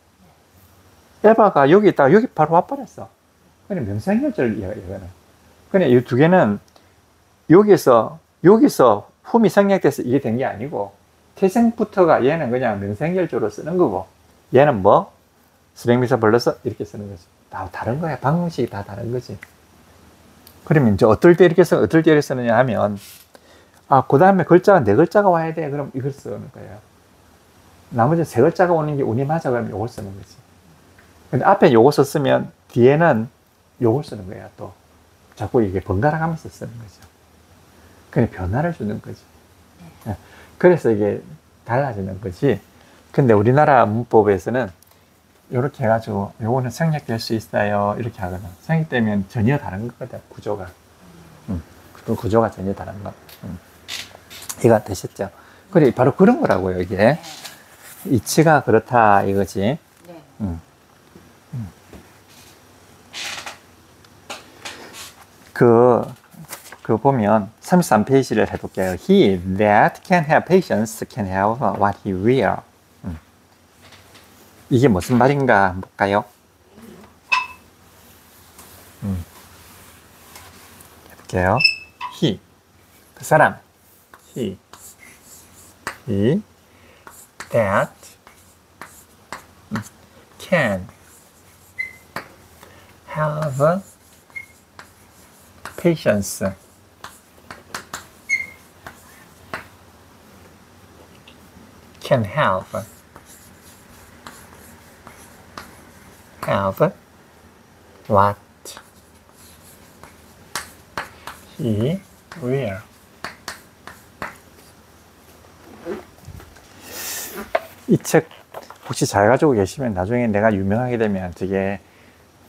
에바가 여기 있다가 여기 바로 와버렸어. 그냥 명사인결절이에요. 이거는. 그냥 이 두 개는 여기서 훔이 생략돼서 이게 된 게 아니고 태생부터가 얘는 그냥 명사인결절로 쓰는 거고 얘는 뭐 선행명사 플러스 이렇게 쓰는 거지. 다 다른 거야. 방식이 다 다른 거지. 그러면 이제 어떨 때 이렇게 써, 어떨 때 이렇게 쓰느냐 하면 그 다음에 글자가 4글자가 와야 돼. 그럼 이걸 쓰는 거예요. 나머지 3글자가 오는 게 운이 맞아. 그러면 이걸 쓰는 거지. 근데 앞에 요거 썼으면 뒤에는 요걸 쓰는 거야. 또 자꾸 이게 번갈아 가면서 쓰는 거죠. 그냥 변화를 주는 거지. 그래서 이게 달라지는 거지. 근데 우리나라 문법에서는 이렇게 해가지고 요거는 생략될 수 있어요. 이렇게 하거든. 생략되면 전혀 다른 거거든. 구조가. 그 구조가 전혀 다른 거. 이해가 되셨죠? 그래, 바로 그런 거라고요, 이게. 이치가 그렇다, 이거지. 네. 그 보면 33페이지를 해볼게요. He that can have patience can have what he will. 이게 무슨 말인가 한번 볼까요? 해볼게요. He, 그 사람. He that can have patience. Can have what he will. 이 책 혹시 잘 가지고 계시면 나중에 내가 유명하게 되면 되게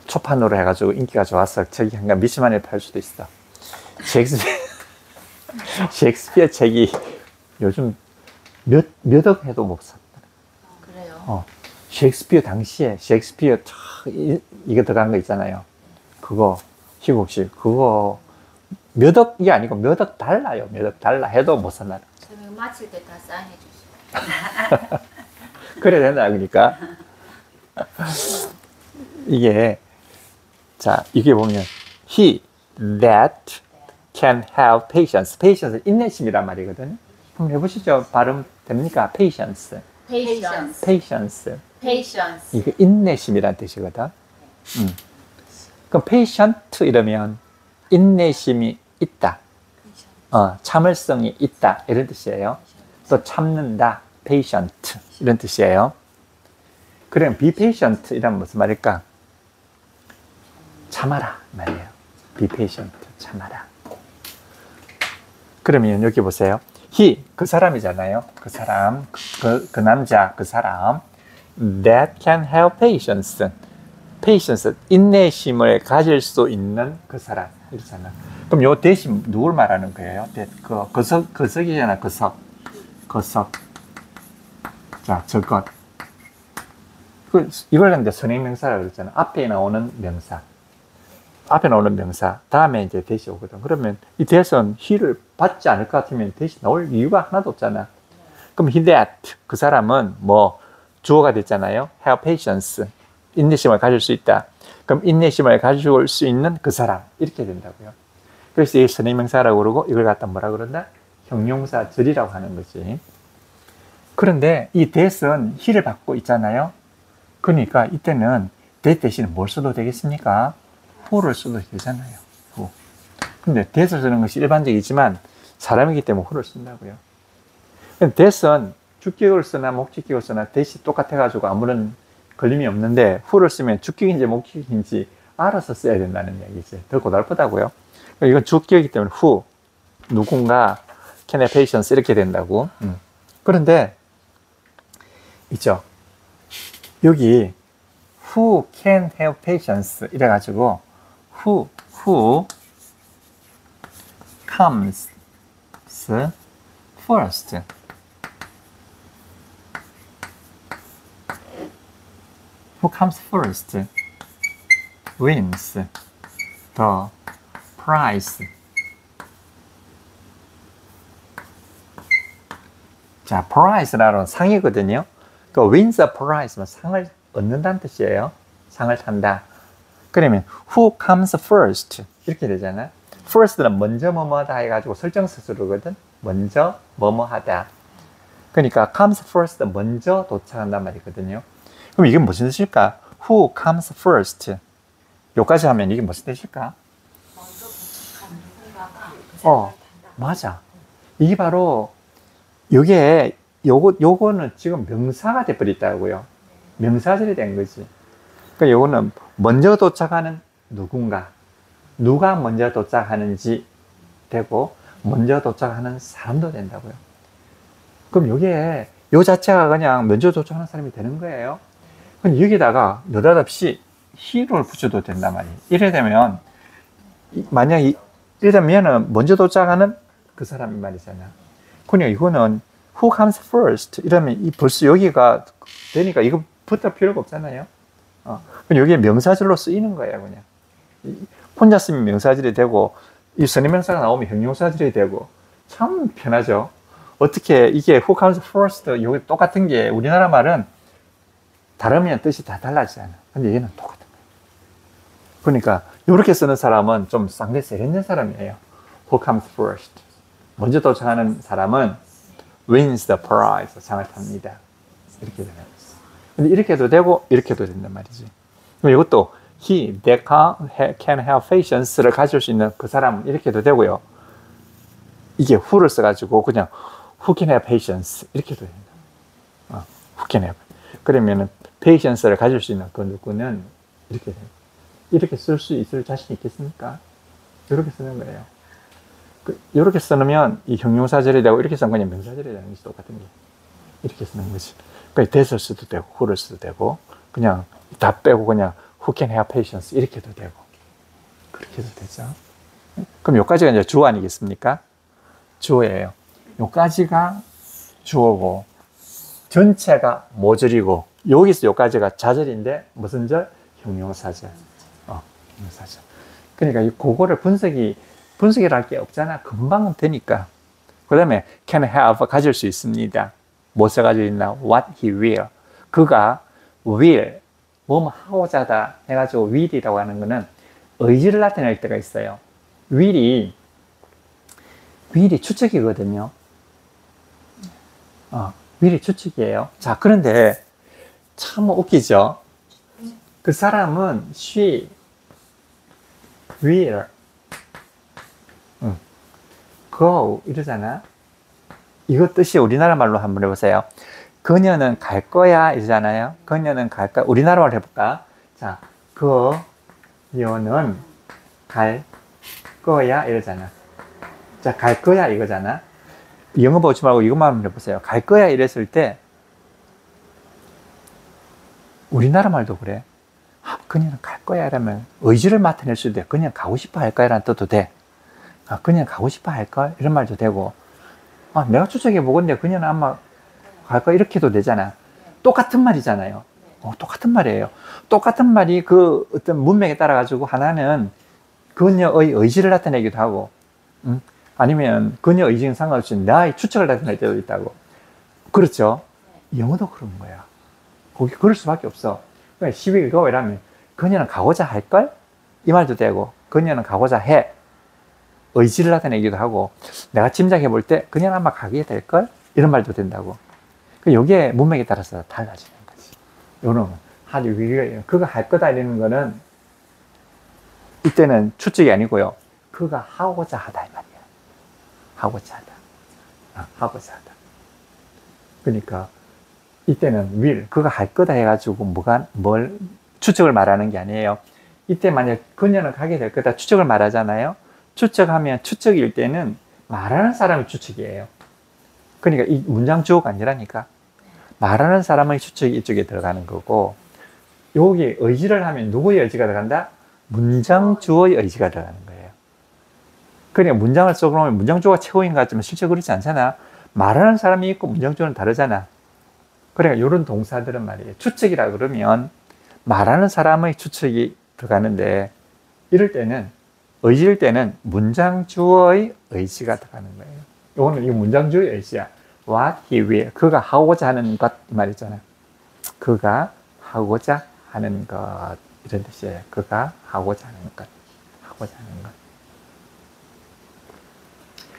초판으로 해가지고 인기가 좋아서 책이 한간 미치만에 팔 수도 있어. 셰익스피어 책이 요즘 몇 억 해도 못 사. 그래요? 셰익스피어 당시에 셰익스피어 이거 들어간 거 있잖아요. 그거 희곡식 그거 몇 억이 아니고 몇 억 달러요. 몇 억 달러 해도 못 산다. 저녁 마칠 때 다 사인해 주시고. 그래야 된다 그러니까 이게 자 이게 보면 he that can have patience. patience 인내심이란 말이거든요. 한번 해보시죠. 발음 됩니까? patience. Patience. patience. Patience. 이게 인내심이란 뜻이거든. 그럼 patient 이러면 인내심이 있다. 참을성이 있다. 이런 뜻이에요. 또 참는다. patient. 이런 뜻이에요. 그럼 be patient 이란 무슨 말일까? 참아라. 말이에요. be patient. 참아라. 그러면 여기 보세요. he, 그 사람이잖아요. 그 사람, 그 남자, 그 사람. that can have patience. patience, 인내심을 가질 수 있는 그 사람. 이렇잖아. 그럼 요 대신 누굴 말하는 거예요? 거석이잖아, 거석. 거석. 자, 저것. 이걸 이제 선행명사라고 그랬잖아. 앞에 나오는 명사. 앞에 나오는 명사. 다음에 이제 대시 오거든. 그러면 이 대선 he를 받지 않을 것 같으면 대시 나올 이유가 하나도 없잖아. 그럼 he that, 그 사람은 뭐 주어가 됐잖아요. have patience. 인내심을 가질 수 있다. 그럼 인내심을 가질 수 있는 그 사람. 이렇게 된다고요. 그래서 이 선행명사라고 그러고 이걸 갖다 뭐라 그런다? 형용사절이라고 하는 거지. 그런데 이 that은 he를 받고 있잖아요. 그러니까 이때는 that 대신에 뭘 써도 되겠습니까? who를 써도 되잖아요. who. 근데 that을 쓰는 것이 일반적이지만 사람이기 때문에 who를 쓴다고요. that은 주격을 쓰나 목적격을 쓰나 that이 똑같아가지고 아무런 걸림이 없는데 who를 쓰면 주격인지 목적인지 알아서 써야 된다는 얘기지. 더 고달프다고요. 이건 주격이기 때문에 who, 누군가 can have patience 이렇게 된다고. 그런데 있죠. 여기 who can have patience 이래가지고 who comes first. Who comes first wins the prize. 자, prize라는 상이거든요. 그 wins the prize, 상을 얻는다는 뜻이에요. 상을 탄다. 그러면 who comes first 이렇게 되잖아. first는 먼저 뭐뭐하다 해가지고 설정스스로거든. 먼저 뭐뭐하다. 그러니까 comes first 먼저 도착한단 말이거든요. 그럼 이게 무슨 뜻일까? Who comes first? 여기까지 하면 이게 무슨 뜻일까? 먼저 도착한 누군가가 맞아. 이게 바로 요거는 지금 명사가 돼버렸다고요. 명사절이 된 거지. 그러니까 요거는 먼저 도착하는 누군가, 누가 먼저 도착하는지 되고 먼저 도착하는 사람도 된다고요. 그럼 요게 요 자체가 그냥 먼저 도착하는 사람이 되는 거예요. 그럼 여기다가 느닷없이 he를 붙여도 된단 말이에요. 이래 되면 만약 이래 되면은 먼저 도착하는 그 사람이 말이잖아. 그냥 이거는 who comes first 이러면 벌써 여기가 되니까 이거 붙을 필요가 없잖아요. 그럼 여기에 명사절로 쓰이는 거예요, 그냥. 혼자 쓰면 명사절이 되고 이 선행명사가 나오면 형용사절이 되고 참 편하죠. 어떻게 이게 who comes first 여기 똑같은 게 우리나라 말은 다르면 뜻이 다 달라지지 않아. 근데 얘는 똑같은 거예요. 그러니까 이렇게 쓰는 사람은 좀 상대 세련된 사람이에요. Who comes first. 먼저 도착하는 사람은 wins the prize. 상을 탑니다. 이렇게 되는 거예요. 근데 이렇게 해도 되고 이렇게 해도 된단 말이지. 그럼 이것도 he that can have patience를 가질 수 있는 그 사람은 이렇게 해도 되고요. 이게 who를 써가지고 그냥 who can have patience 이렇게 해도 된다. who can have. 그러면은 patience를 가질 수 있는 그 누구는 이렇게 돼요. 이렇게 쓸 수 있을 자신 있겠습니까? 이렇게 쓰는 거예요. 이렇게 쓰면 이 형용사절이 되고 이렇게 쓰면 그냥 명사절이 되는 것이 똑같은 게 이렇게 쓰는 거지. 그러니까 that을 써도 되고 who를 써도 되고 그냥 다 빼고 그냥 who can have patience 이렇게 해도 되고 그렇게 해도 되죠. 그럼 여기까지가 이제 주어 아니겠습니까? 주어예요. 여기까지가 주어고 전체가 모절이고 여기서 여기까지가 자절인데 무슨 절? 형용사절. 형용사절. 그러니까 그거를 분석이라 할 게 없잖아. 금방은 되니까. 그 다음에 can have 가질 수 있습니다. 무엇을 가지고 있나? what he will. 그가 will 뭐뭐 하고자 하다 해가지고 will이라고 하는 거는 의지를 나타낼 때가 있어요. will이 추측이거든요. will이 추측이에요. 자, 그런데 참 웃기죠? 그 사람은 she will go 이러잖아. 이거 뜻이 우리나라 말로 한번 해보세요. 그녀는 갈 거야 이러잖아요. 그녀는 갈 거야. 우리나라 말로 해볼까? 자, 그녀는 갈 거야 이러잖아. 자, 갈 거야 이거잖아. 영어 보지 말고 이것만 한번 해보세요. 갈 거야 이랬을 때 우리나라 말도 그래. 그녀는 갈 거야 이러면 의지를 나타낼 수도 돼. 그냥 가고 싶어 할 거야 라는 뜻도 돼. 그냥 가고 싶어 할걸? 이런 말도 되고 내가 추측해 보건데 그녀는 아마 갈 거야 이렇게 해도 되잖아. 똑같은 말이잖아요. 똑같은 말이에요. 똑같은 말이 그 어떤 문맥에 따라 가지고 하나는 그녀의 의지를 나타내기도 하고 아니면 그녀 의지는 상관없이 나의 추측을 나타낼 때도 있다고. 그렇죠? 영어도 그런 거야. 거기 그럴 수밖에 없어. 그러니까 she will go 이라면 그녀는 가고자 할걸? 이 말도 되고 그녀는 가고자 해. 의지를 나타내기도 하고 내가 짐작해 볼 때 그냥 아마 가게 될걸? 이런 말도 된다고. 여기에 문맥에 따라서 달라지는 거지. 요런 그가 할 거다 이러는 거는 이때는 추측이 아니고요. 그가 하고자 하다 이 말이야. 하고자 하다. 하고자 하다. 그러니까 이때는 will 그가 할 거다 해가지고 뭘 추측을 말하는 게 아니에요. 이때 만약 그녀는 가게 될 거다 추측을 말하잖아요. 추측하면 추측일 때는 말하는 사람의 추측이에요. 그러니까 이 문장 주어가 아니라니까. 말하는 사람의 추측이 이쪽에 들어가는 거고 여기 의지를 하면 누구의 의지가 들어간다? 문장 주어의 의지가 들어가는 거예요. 그러니까 문장을 써보면 문장 주어가 최고인 것 같지만 실제 그렇지 않잖아. 말하는 사람이 있고 문장 주어는 다르잖아. 그러니까 이런 동사들은 말이에요. 추측이라 그러면 말하는 사람의 추측이 들어가는데 이럴 때는 의지일 때는 문장 주어의 의지가 들어가는 거예요. 이거는 이 문장 주어의 의지야. What he will. 그가 하고자 하는 것 이 말이잖아. 그가 하고자 하는 것 이런 뜻이에요. 그가 하고자 하는 것. 하고자 하는 것.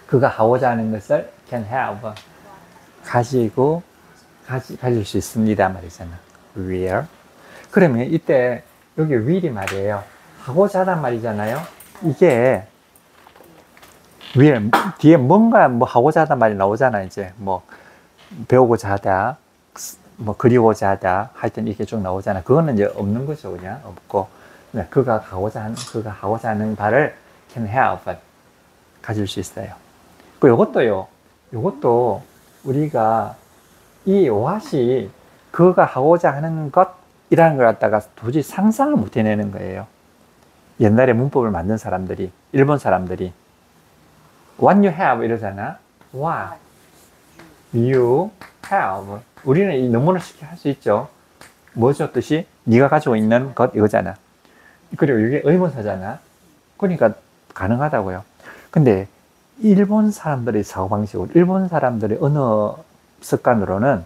그가 하고자 하는 것을 can have. 가질 수 있습니다 말이잖아. will. 그러면 이때 여기 will이 말이에요. 하고자 하단 말이잖아요. 이게 will 뒤에 뭔가 뭐 하고자 하단 말이 나오잖아. 이제 뭐 배우고자 하다, 뭐 그리고자 하다 할 때는 이렇게 쭉 나오잖아. 그거는 이제 없는 거죠. 그냥 없고 그가 하고자 하는 바를 can have 가질 수 있어요. 그 요것도 우리가 이 what이 그가 하고자 하는 것이라는 걸 갖다가 도저히 상상을 못 해내는 거예요. 옛날에 문법을 만든 사람들이, 일본 사람들이 what you have 이러잖아. what you have. 우리는 이 논문을 쉽게 할 수 있죠. 뭐죠 뜻이? 네가 가지고 있는 것 이거잖아. 그리고 이게 의문사잖아. 그러니까 가능하다고요. 근데 일본 사람들의 사고방식으로, 일본 사람들의 언어 습관으로는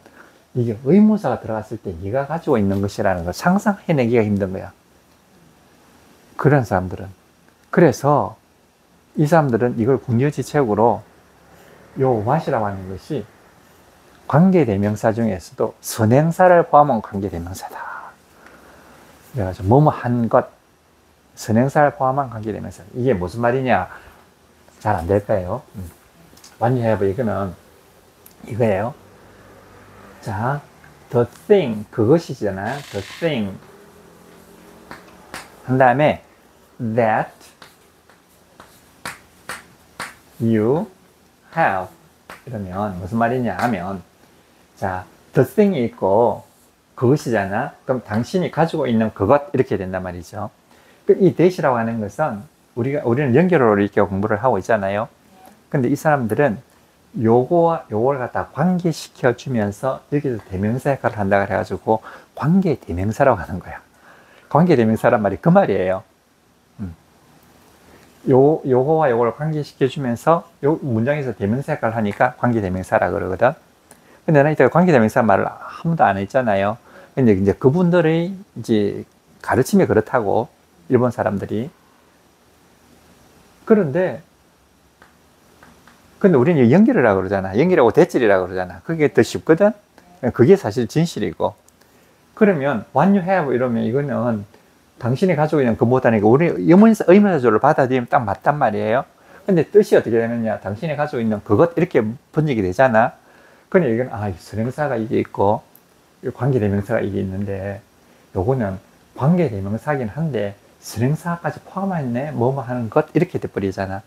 이게 의문사가 들어갔을 때 네가 가지고 있는 것이라는 걸 상상해내기가 힘든 거야. 그런 사람들은. 그래서 이 사람들은 이걸 궁여지책으로 요 what이라고 하는 것이 관계대명사 중에서도 선행사를 포함한 관계대명사다. 그래가지고 뭐뭐 한 것, 선행사를 포함한 관계대명사. 이게 무슨 말이냐? 잘 안 될까요? What you have 이거는 이거예요. 자, the thing 그것이잖아. the thing 한 다음에 that you have 이러면 무슨 말이냐 하면 자, the thing이 있고 그것이잖아. 그럼 당신이 가지고 있는 그것 이렇게 된단 말이죠. 이 that이라고 하는 것은 우리는 연결어로 이렇게 공부를 하고 있잖아요. 근데 이 사람들은 요거와 요걸 갖다 관계시켜 주면서 여기서 대명사 역할을 한다 그래가지고 관계 대명사라고 하는 거야. 관계 대명사란 말이 그 말이에요. 요거와 요걸 관계시켜 주면서 요 문장에서 대명사 역할을 하니까 관계 대명사라 그러거든. 근데 나 이때 관계 대명사 말을 한 번도 안 했잖아요. 근데 이제 그분들의 이제 가르침이 그렇다고 일본 사람들이. 그런데 우리는 연결이라고 그러잖아. 연결하고 대절이라고 그러잖아. 그게 더 쉽거든. 그게 사실 진실이고. 그러면 what you have 이러면 이거는 당신이 가지고 있는 그보다니까 우리 의문사조를 받아들이면 딱 맞단 말이에요. 근데 뜻이 어떻게 되느냐? 당신이 가지고 있는 그것 이렇게 번역이 되잖아. 그러니까 이건 선행사가 이게 있고 관계대명사가 이게 있는데 요거는 관계대명사긴 한데 선행사까지 포함했네. 뭐뭐 하는 것 이렇게 돼버리잖아.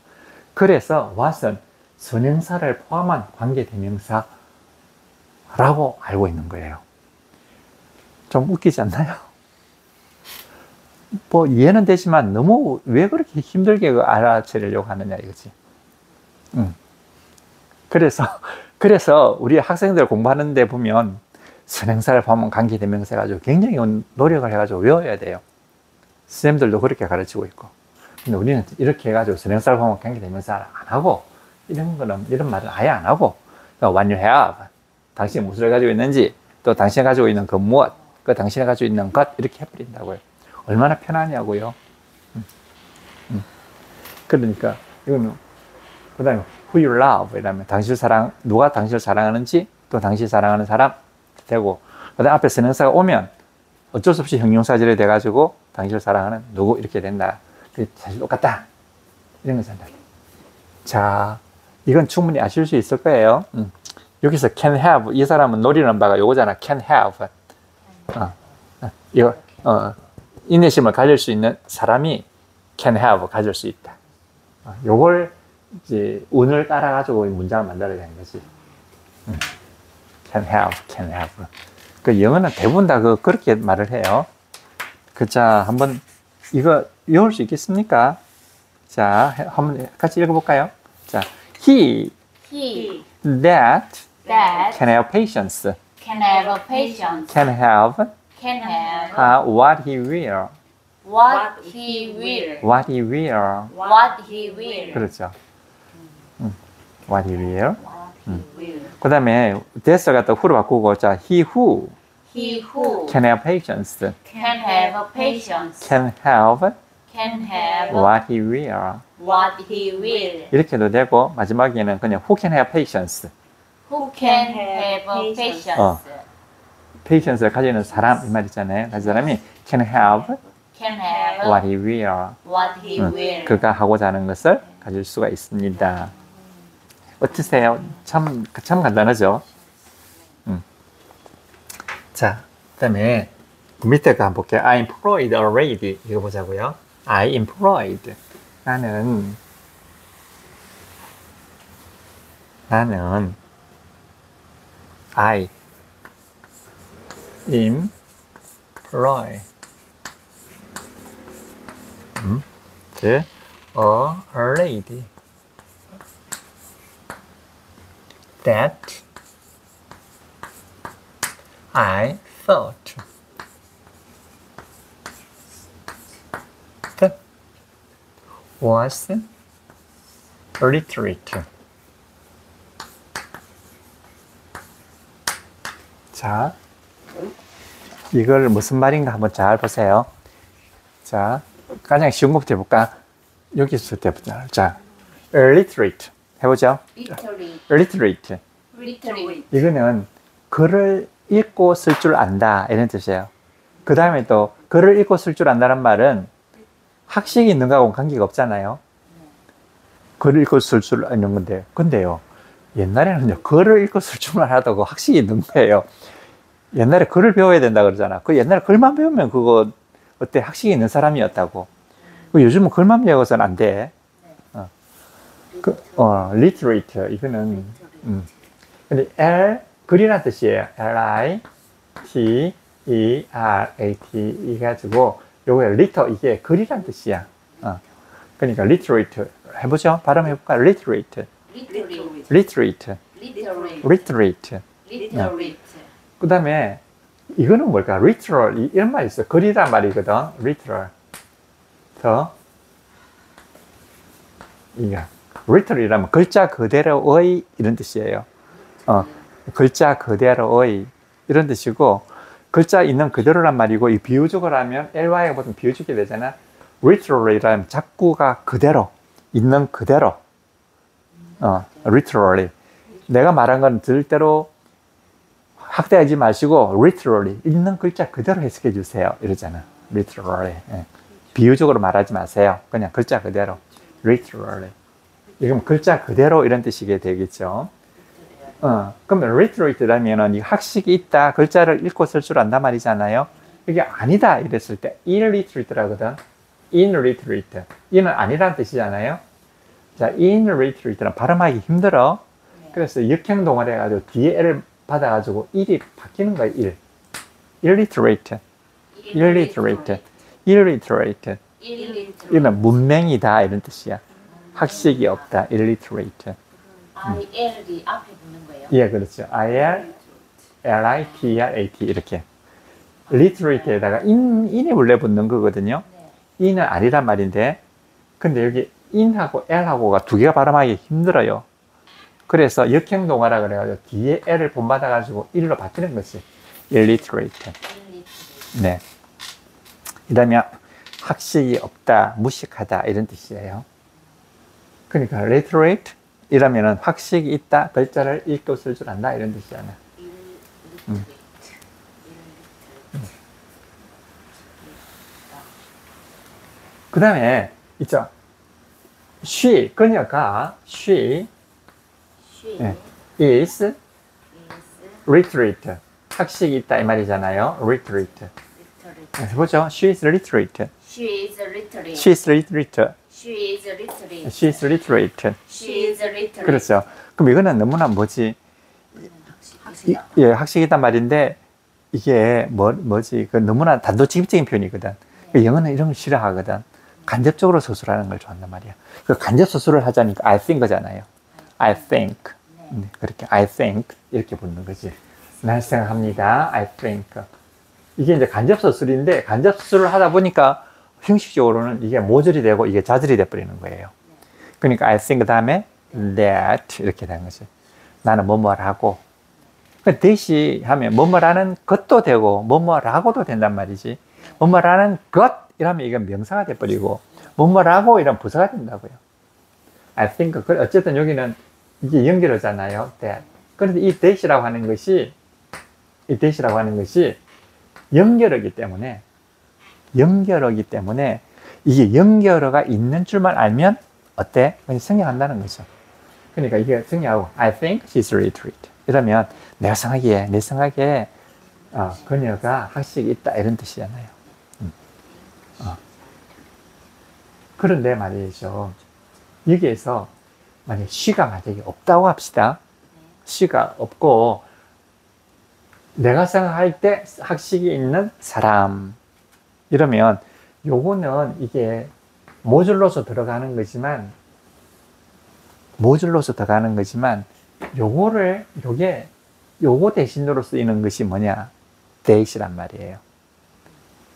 그래서 what은 선행사를 포함한 관계대명사라고 알고 있는 거예요. 좀 웃기지 않나요? 뭐 이해는 되지만 너무 왜 그렇게 힘들게 알아채려고 하느냐 이거지. 그래서 우리 학생들 공부하는 데 보면 선행사를 포함한 관계대명사 가지고 굉장히 노력을 해가지고 외워야 돼요. 선생님들도 그렇게 가르치고 있고. 근데 우리는 이렇게 해가지고 선행사를 포함한 관계대명사를 안 하고 이런 말은 아예 안 하고 what you have 당신이 무엇을 가지고 있는지 또 당신이 가지고 있는 그 무엇 그 당신이 가지고 있는 것 이렇게 해버린다고요. 얼마나 편하냐고요. 그러니까 이거는 그 다음에 who you love 이라면 누가 당신을 사랑하는지 또 당신이 사랑하는 사람 되고 그 다음 앞에 선행사가 오면 어쩔 수 없이 형용사절이 돼가지고 당신을 사랑하는 누구 이렇게 된다. 사실 똑같다. 이런 거잖아요. 자, 이건 충분히 아실 수 있을 거예요. 여기서 can have 이 사람은 노리는 바가 요거잖아. can have 이거 인내심을 가질 수 있는 사람이 can have 가질 수 있다. 요걸 이제 운을 따라 가지고 문장을 만들어야 되는 거지. can have. 그 영어는 대부분 다 그렇게 말을 해요. 자, 한번 이거 외울 수 있겠습니까? 자, 한번 같이 읽어볼까요? 자, he that can have patience can have patience, can have can have what he will what he will, what he will what he will, 그렇죠. what he will. what he will. 그 다음에 that을 갖다 who로 바꾸고 자, he who He who can have patience can have patience, can have can have what he will what he will. 이렇게 해도 되고 마지막에는 그냥 who can have patience Who can have patience, patience를 가지고 있는 사람 이 말 있잖아요. 그 사람이 can have can have what he will what he will. 그가 하고자 하는 것을 가질 수가 있습니다. 어떠세요? 참 간단하죠? 자, 그 다음에 밑에 거 한번 볼게요. I employed a lady 이거 보자고요. I employed 나는 I employ a lady that I thought that was illiterate. 자, 이걸 무슨 말인가 한번 잘 보세요. 자, 가장 쉬운 것부터 해볼까? 여기서 때부터. 자, illiterate 해보죠. Literally, illiterate. Literally. 이거는 글을 읽고 쓸 줄 안다 이런 뜻이에요. 그 다음에 또 글을 읽고 쓸 줄 안다는 말은 학식이 있는 거하고는 관계가 없잖아요. 글을 읽고 쓸 줄 아는 건데, 근데요 옛날에는요 글을 읽고 쓸 줄만 하다고 학식이 있는 거예요. 옛날에 글을 배워야 된다 그러잖아. 그 옛날에 글만 배우면 그거 어때 학식이 있는 사람이었다고. 요즘은 글만 배워서는 안 돼. literate 이거는 근데 글이란 뜻이에요. Literate 이 가지고 요거 liter 이게 글이란 뜻이야. 그러니까 literate 해보죠. 발음해볼까? literate, Literally. literate, Literally. literate. Literate. 그 다음에 이거는 뭘까? literal 이런 말이 있어. 글이란 말이거든. literal. 더 이가 literal이라면 글자 그대로의 이런 뜻이에요. 글자 그대로의 이런 뜻이고, 글자 있는 그대로란 말이고, 이 비유적으로 하면 ly가 보통 비유적이 되잖아. literally라면 작구가 그대로 있는 그대로. literally 내가 말한 건 들을 대로 학대하지 마시고 literally 있는 글자 그대로 해석해 주세요 이러잖아. literally 비유적으로 말하지 마세요. 그냥 글자 그대로 literally. 이건 글자 그대로 이런 뜻이게 되겠죠. 그러면 literate라면은 이 학식이 있다, 글자를 읽고 쓸 줄 안다 말이잖아요. 이게 아니다 이랬을 때 illiterate라거든. inliterate. 이는 아니라는 뜻이잖아요. 자, inliterate는 발음하기 힘들어. 그래서 역행동을 해가지고 뒤에 L을 받아가지고 일이 바뀌는 거예요. illiterate. illiterate. illiterate. Illiterate. 이는 문맹이다 이런 뜻이야. 학식이 없다. illiterate. ILD 앞에 붙는 거예요. 예, 그렇죠. ILLITERAT 이렇게. literate에다가 인이 원래 붙는 거거든요. 네. 인은 아니란 말인데, 근데 여기 in하고 l하고가 두 개가 발음하기 힘들어요. 그래서 역행동화라 그래가지고 뒤에 l을 본받아가지고 일로 바뀌는 것이 illiterate. Illiterate. 네. 이러면 학식이 없다, 무식하다 이런 뜻이에요. 그러니까 literate 이라면은 학식이 있다, 글자를 읽고 쓸 줄 안다 이런 뜻이잖아. Illiterate. 그 다음에 있죠. she, 그녀가 she She 네, is is literate. 학식이 있다 이 말이잖아요. literate. literate. 해보죠. she is literate. She is literate. she is literate. She is literate. she is literate. She is literate. 그렇죠. 그럼 이거는 너무나 뭐지? 학식이다. 예, 학식이단 말인데 이게 뭐지? 그 너무나 단도직입적인 표현이거든. 그 영어는 이런 걸 싫어하거든. 간접적으로 서술하는 걸 좋아한단 말이야. 그 간접 서술을 하자니까 I think잖아요. I think. 그렇게 I think 이렇게 붙는 거지. 난 생각합니다. I think. 이게 이제 간접 서술인데 간접 서술을 하다 보니까 형식적으로는 이게 모절이 되고 이게 자절이 돼 버리는 거예요. 그러니까 I think 다음에 that 이렇게 되는 거지. 나는 뭐뭐라고. 대시 하면 뭐뭐라는 것도 되고 뭐뭐라고도 된단 말이지. 뭐뭐라는 것 이러면 이건 명사가 돼 버리고 뭐뭐라고 이런 부사가 된다고요. I think. 어쨌든 여기는 이게 연결하잖아요. that. 그런데 이 that이라고 하는 것이 연결어기 때문에 이게 연결어가 있는 줄만 알면 어때? 그냥 생략한다는 거죠. 그러니까 이게 생략하고 I think she's literate 이러면 내 생각에 그녀가 학식이 있다 이런 뜻이잖아요. 그런데 말이죠. 여기에서 만약에 she가 만약에 없다고 합시다. she가 없고 내가 생각할 때 학식이 있는 사람 이러면 요거는 이게 모듈로서 들어가는 거지만 요거 대신으로 쓰이는 것이 뭐냐? that이란 말이에요.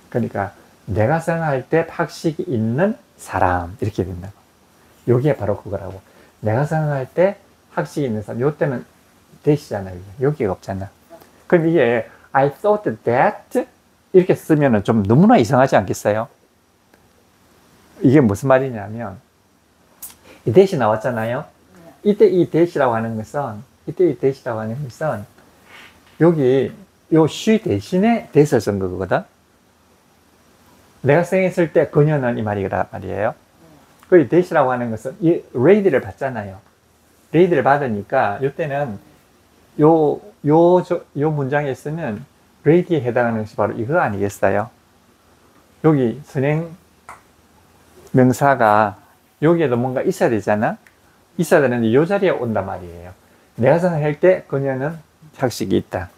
그러니까 내가 생각할 때 학식이 있는 사람 이렇게 된다고. 요게 바로 그거라고. 내가 생각할 때 학식이 있는 사람. 요 때는 that이잖아요. 여기가 없잖아. 그럼 이게 I thought that 이렇게 쓰면은 좀 너무나 이상하지 않겠어요? 이게 무슨 말이냐면 이 that이 나왔잖아요. 이때 이 that이라고 하는 것은 이때 이 대시라고 하는 것은 여기 요 she 대신에 대서 쓴 거거든. 내가 생했을 때 그녀는 이 말이란 말이에요. 그 대시라고 하는 것은 이 lady를 받잖아요. lady를 받으니까 이때는 요 문장에 쓰는 lady에 해당하는 것이 바로 이거 아니겠어요? 여기 선행 명사가 여기에도 뭔가 있어야 되잖아? 있어야 되는데 이 자리에 온단 말이에요. 내가 생각할 때 그녀는 학식이 있다.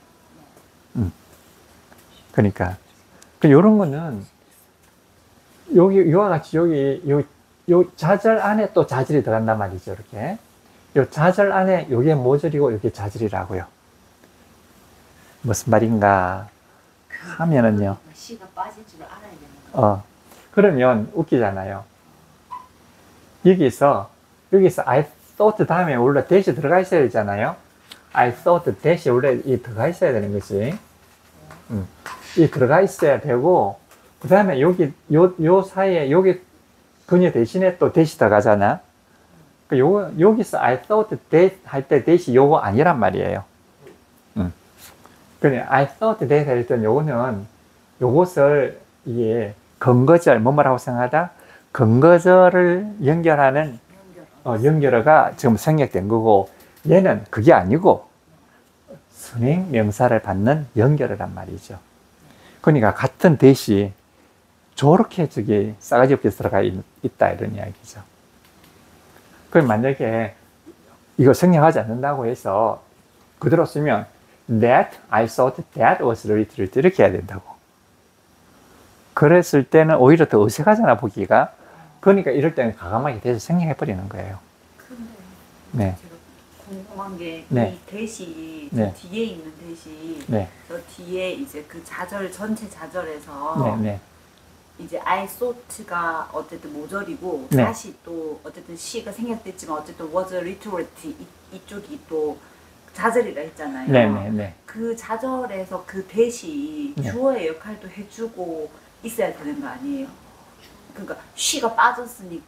그러니까 요런 거는 여기 이와 같이 여기 요 자절 안에 또 자질이 들어간단 말이죠. 이렇게 요 자절 안에 요게 모절이고 요게 자질이라고요. 무슨 말인가 하면은요. 시가 빠진 줄 알아야 되는 거. 그러면 웃기잖아요. 여기서 I thought 다음에 원래 대시 들어가 있어야 되잖아요. I thought 대시 원래 이 들어가 있어야 되는 거지. 이 들어가 있어야 되고, 그 다음에 여기 요 사이에 여기 그녀 대신에 또 대시 들어가잖아. 여기서 I thought that 할 때 대시 요거 아니란 말이에요. 그냥 I thought that 할 때 요거는 요것을 이게 근거절 뭐라고 생각하다? 근거절을 연결하는 연결어가 지금 생략된 거고, 얘는 그게 아니고 선행 명사를 받는 연결어란 말이죠. 그러니까 같은 대시 저렇게 저기 싸가지 없게 들어가 있다 이런 이야기죠. 그럼 만약에 이거 생략하지 않는다고 해서 그대로 쓰면 that I thought that was literate 이렇게 해야 된다고. 그랬을 때는 오히려 더 어색하잖아 보기가. 그러니까 이럴 때는 과감하게 대서 생략해 버리는 거예요. 근데 네. 제가 궁금한 게 이 네. 대시 네. 저 뒤에 있는 대시 네. 저 뒤에 이제 그 자절 전체 자절에서 네. 이제 I thought가 어쨌든 모절이고 네. 다시 또 어쨌든 시가 생략됐지만 어쨌든 was literate 이쪽이 또 자절이라 했잖아요. 네. 그 자절에서 그 대시 네. 주어의 역할도 해주고 있어야 되는 거 아니에요? 그러니까 she가 빠졌으니까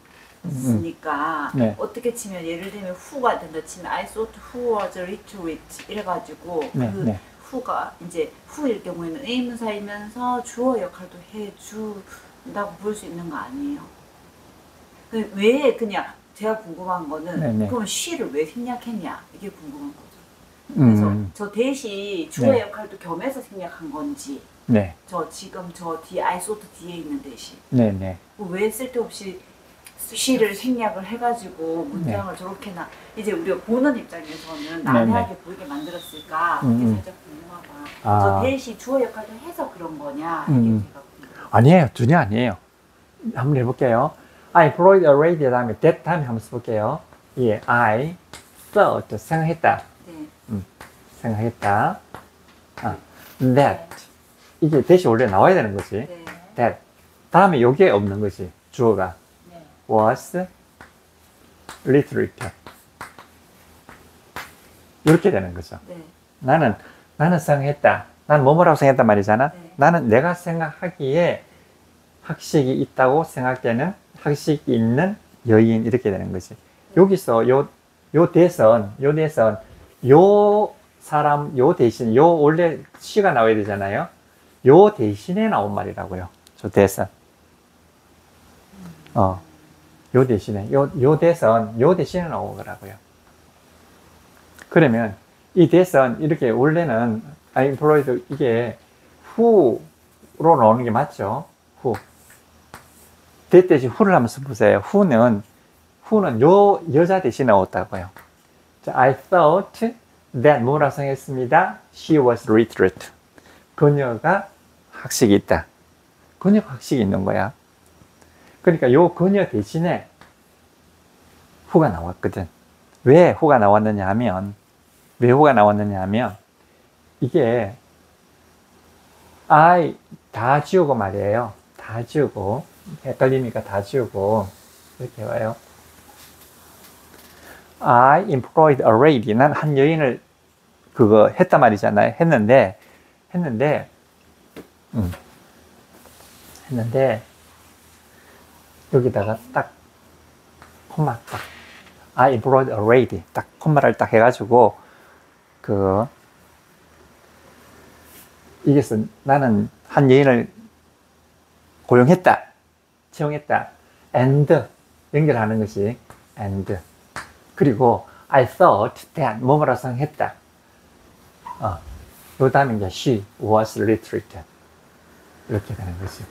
네. 어떻게 치면 예를 들면 who가 된다 치면 I thought who was literate 이래가지고 네. 그 네. who가 이제 who일 경우에는 의문사이면서 주어 역할도 해준다고 볼 수 있는 거 아니에요? 왜 그냥 제가 궁금한 거는 네. 그럼 she를 왜 생략했냐 이게 궁금한 거죠. 그래서 저 대시 주어 네. 역할도 겸해서 생략한 건지 네. 저 지금 저 뒤에 I thought 뒤에 있는 대시 네. 왜 쓸데없이 she를 생략을 해가지고 문장을 저렇게나 이제 우리가 보는 입장에서는 난해하게 보이게 만들었을까 이게 살짝 궁금하다. 저 대시 주어 역할도 해서 그런 거냐 이게 제가 궁금해요. 아니에요. 전혀 아니에요. 한번 해볼게요. I employed a radio 다음에 that 다음에 한번 써볼게요. 예, I thought 생각했다. 네. 생각했다. That 이게 대시 원래 나와야 되는 거지. 네. That 다음에 요게 없는 거지. 주어가 네. was literate 이렇게 되는 거죠. 네. 나는 생각했다. 난 뭐라고 생각했단 말이잖아. 네. 나는 내가 생각하기에 학식이 있다고 생각되는 학식이 있는 여인 이렇게 되는 거지. 여기서 요 대선 요 사람 요 대신 요 원래 시가 나와야 되잖아요. 요 대신에 나온 말이라고요. 저 대선. 요 대신에 요 대신에 나온 거라고요. 그러면 이 대선 이렇게 원래는 I employed 이게 who로 나오는 게 맞죠? who. that 대신 who를 한번 써보세요. who는 요 여자 대신 나왔다고요. 자, I thought that 뭐라고 생각했습니다. She was literate. 그녀가 학식이 있다. 그녀가 학식이 있는 거야. 그러니까 요 그녀 대신에 who가 나왔거든. 왜 who가 나왔느냐 하면 이게 I 다 지우고 말이에요. 다 지우고 헷갈리니까 다 지우고 이렇게 와요. I employed a lady. 난 한 여인을 그거 했단 말이잖아요. 했는데 여기다가 딱 콤마 딱 I employed a lady 딱 콤마를 딱 해가지고 이게서 나는 한 여인을 고용했다, 채용했다, and 연결하는 것이 and. 그리고 I thought that 뭐뭐라 생각했다. 그 다음에 이제 she was literate. 이렇게 되는 거지.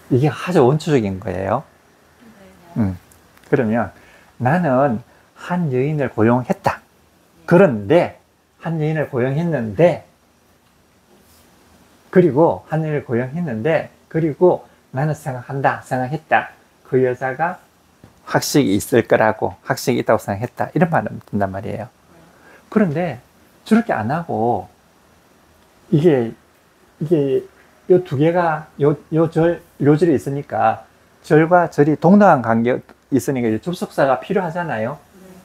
이게 아주 원초적인 거예요. 그러면 나는 한 여인을 고용했다. 그런데 한 여인을 고용했는데 그리고 한 여인을 고용했는데 그리고 나는 생각했다. 그 여자가 학식이 있을 거라고, 학식이 있다고 생각했다. 이런 말은 든단 말이에요. 그런데 저렇게 안 하고 이게 요 두 개가 요절이 있으니까 절과 절이 동등한 관계 있으니까 이제 접속사가 필요하잖아요.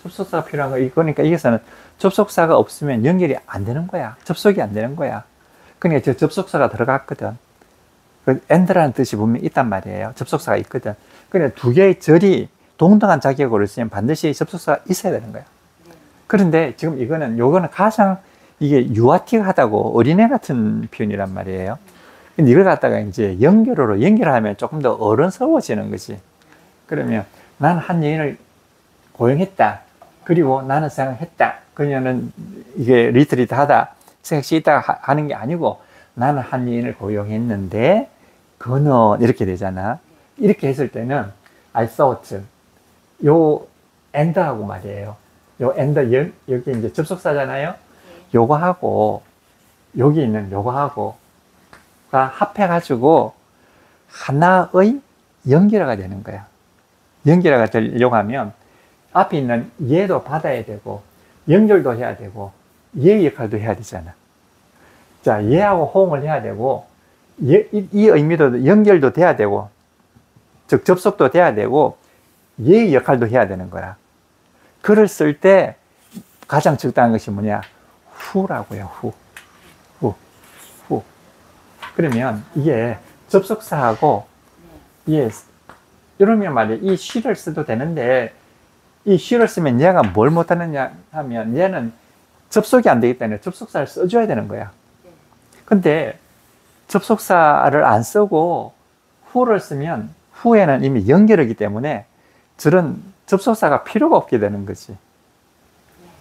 접속사가 필요한 거. 그러니까 여기서는 접속사가 없으면 연결이 안 되는 거야. 접속이 안 되는 거야. 그러니까 저 접속사가 들어갔거든. 그 and라는 뜻이 분명히 있단 말이에요. 접속사가 있거든. 그러니까 두 개의 절이 동등한 자격으로 있으면 반드시 접속사가 있어야 되는 거야. 그런데 지금 요거는 가장 이게 유아틱하다고 어린애 같은 표현이란 말이에요. 근데 이걸 갖다가 이제 연결하면 조금 더 어른스러워지는 거지. 그러면 나는 한 여인을 고용했다. 그리고 나는 생각했다. 그녀는 이게 리트리트하다. 생각이 있다 하는 게 아니고 나는 한 여인을 고용했는데 그는 이렇게 되잖아. 이렇게 했을 때는 I thought 요 and하고 말이에요. 요 and 여기 이제 접속사잖아요. 요거하고 여기 있는 요거하고가 합해가지고 하나의 연결어가 되는 거야. 연결어가 되려고 하면 앞에 있는 얘도 받아야 되고 연결도 해야 되고 얘 역할도 해야 되잖아. 자, 얘하고 호응을 해야 되고 이 의미도 연결도 돼야 되고 즉 접속도 돼야 되고 얘 역할도 해야 되는 거야. 글을 쓸 때 가장 적당한 것이 뭐냐? 후라고요. 후. 그러면 이게 접속사하고 이게 이러면 말이야. 이 she를 써도 되는데 이 she를 쓰면 얘가 뭘 못하느냐 하면 얘는 접속이 안 되기 때문에 접속사를 써줘야 되는 거야. 근데 접속사를 안 쓰고 후를 쓰면 후에는 이미 연결이기 때문에 저런 접속사가 필요가 없게 되는 거지.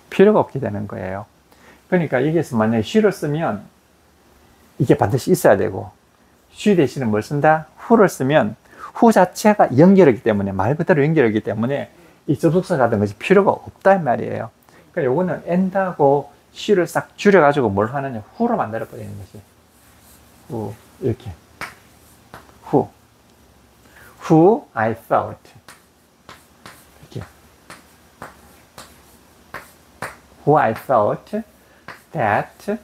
필요가 없게 되는 거예요. 그러니까 여기서 만약에 she를 쓰면 이게 반드시 있어야 되고 she 대신에 뭘 쓴다? who를 쓰면 후 자체가 연결이기 때문에 말 그대로 연결이기 때문에 이 접속사 같은 것이 필요가 없단 말이에요. 그러니까 요거는 and하고 she를 싹 줄여가지고 뭘 하느냐? who로 만들어 버리는 거지. who 이렇게 who I thought 이렇게 who I thought that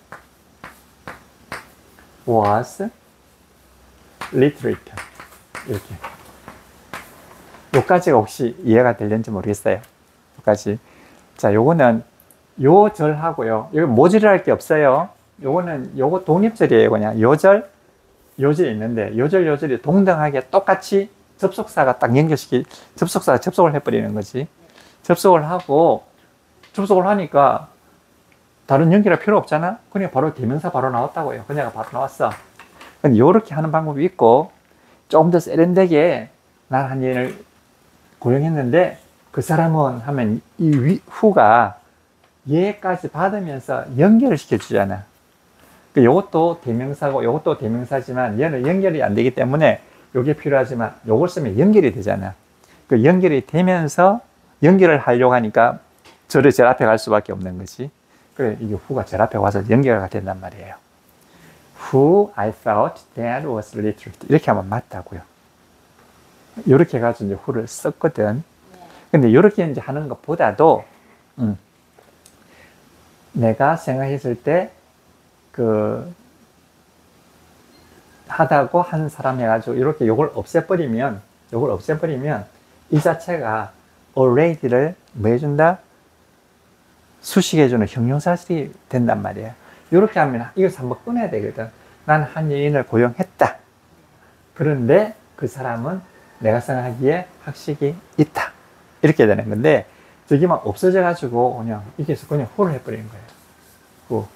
was literate 이렇게 요까지가 혹시 이해가 되는지 모르겠어요. 요까지. 자, 요거는 요 절하고요. 여기 모질할 게 없어요. 요거 독립절이에요. 그냥 요절, 요절이 있는데 요절이 동등하게 똑같이 접속사가 딱 접속사가 접속을 해버리는 거지. 접속을 하니까 다른 연결할 필요 없잖아. 그냥 바로 대명사 바로 나왔다고요. 그녀가 바로 나왔어. 근데 요렇게 하는 방법이 있고 조금 더 세련되게 난 한 여인을 고용했는데 그 사람은 하면 이 후가 얘까지 받으면서 연결을 시켜주잖아. 요것도 대명사고 요것도 대명사지만 얘는 연결이 안 되기 때문에 요게 필요하지만 요걸 쓰면 연결이 되잖아. 그 연결이 되면서 연결을 하려고 하니까 저를 제일 앞에 갈 수밖에 없는 거지. 그래, 이게 후가 제일 앞에 와서 연결가 된단 말이에요. Who I thought that was literate. 이렇게 하면 맞다고요. 이렇게 해가지고 이제 who를 썼거든. 근데 이렇게 이제 하는 것보다도, 내가 생각했을 때, 하다고 한 사람 해가지고, 이렇게 요걸 없애버리면, 이 자체가 already를 뭐 해준다? 수식해주는 형용사실이 된단 말이에요. 이렇게 하면 이것을 한번 끊어야 되거든. 난 한 여인을 고용했다. 그런데 그 사람은 내가 생각하기에 학식이 있다. 이렇게 되는 건데, 저기만 없어져가지고 그냥 이게서 그냥 후를 해버리는 거예요. 있고,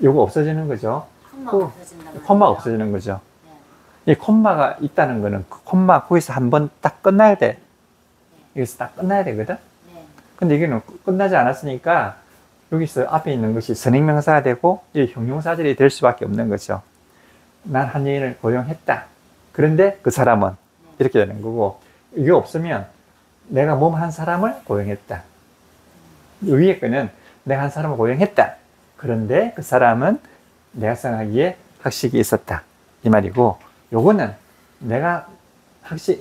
요거 없어지는 거죠. 콤마가 없어진다면. 콤마 없어지는 거죠. 네. 이 콤마가 있다는 거는 그 콤마 거기서 한번 딱 끝나야 돼. 여기서 딱 끝나야 되거든. 네. 근데 이게는 끝나지 않았으니까 여기서 앞에 있는 것이 선행명사가 되고 이 형용사들이 될 수밖에 없는 거죠. 난 한여인을 고용했다. 그런데 그 사람은 이렇게 되는 거고, 이게 없으면 내가 몸 한 사람을 고용했다. 위에 거는 내가 한 사람을 고용했다. 그런데 그 사람은 내가 생각하기에 학식이 있었다. 이 말이고, 요거는 내가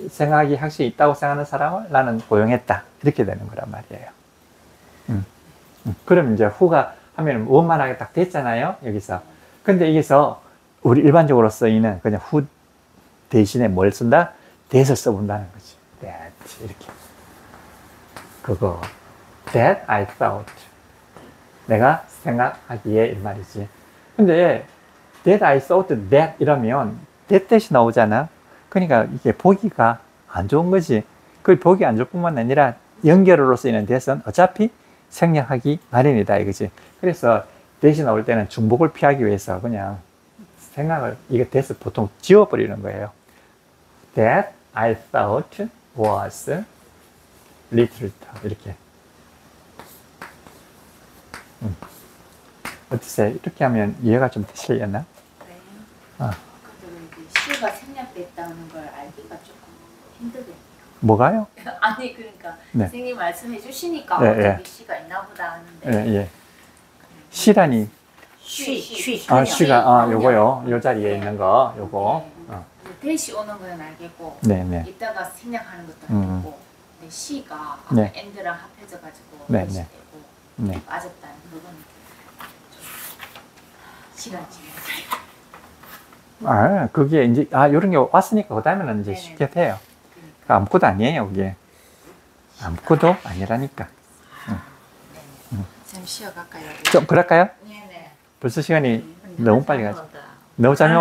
생각하기에 학식이 있다고 생각하는 사람을 나는 고용했다. 이렇게 되는 거란 말이에요. 그럼 이제 후가 하면 원만하게 딱 됐잖아요. 여기서. 근데 여기서 우리 일반적으로 쓰이는 그냥 후 대신에 뭘 쓴다? that을 써본다는 거지. that. 이렇게. 그거. that I thought. 내가 생각하기에 이 말이지. 근데 that I thought that 이러면 that that이 나오잖아. 그러니까 이게 보기가 안 좋은 거지. 그 보기 안 좋을 뿐만 아니라 연결어로 쓰이는 that은 어차피 생략하기 마련이다 이거지. 그래서 that이 나올 때는 중복을 피하기 위해서 그냥 생각을, 이게 that을 보통 지워버리는 거예요. That I thought was little 이렇게. 어떠세요? 이렇게 하면 이해가 좀 되시려나? 네. 어. 근데 이제 시가 생략됐다는 걸 알기가 조금 힘들겠네요. 뭐가요? 아니 그러니까 네. 선생님 말씀해 주시니까 네, 어차피 네. 시가 있나 보다 하는데. 예, 예. 시라니. 시가, 요거요. 요 자리에 있는 거, 요거. 네. 대시 오는 건 알겠고, 네, 네. 이따가 생략하는 것도 알겠고, 근데 시가 아까 네. 엔드랑 합해져가지고 네, 대시 네. 되고 네. 빠졌다는 그건 시간이 지나서. 그게 이제, 요런 게 왔으니까, 그 다음에는 이제 네네. 쉽게 돼요. 그러니까. 아무것도 아니에요, 그게. 아무것도 아니라니까. 좀 쉬어갈까요? 좀, 그럴까요? 네네. 벌써 시간이 너무 빨리 가죠. 다 너무 잘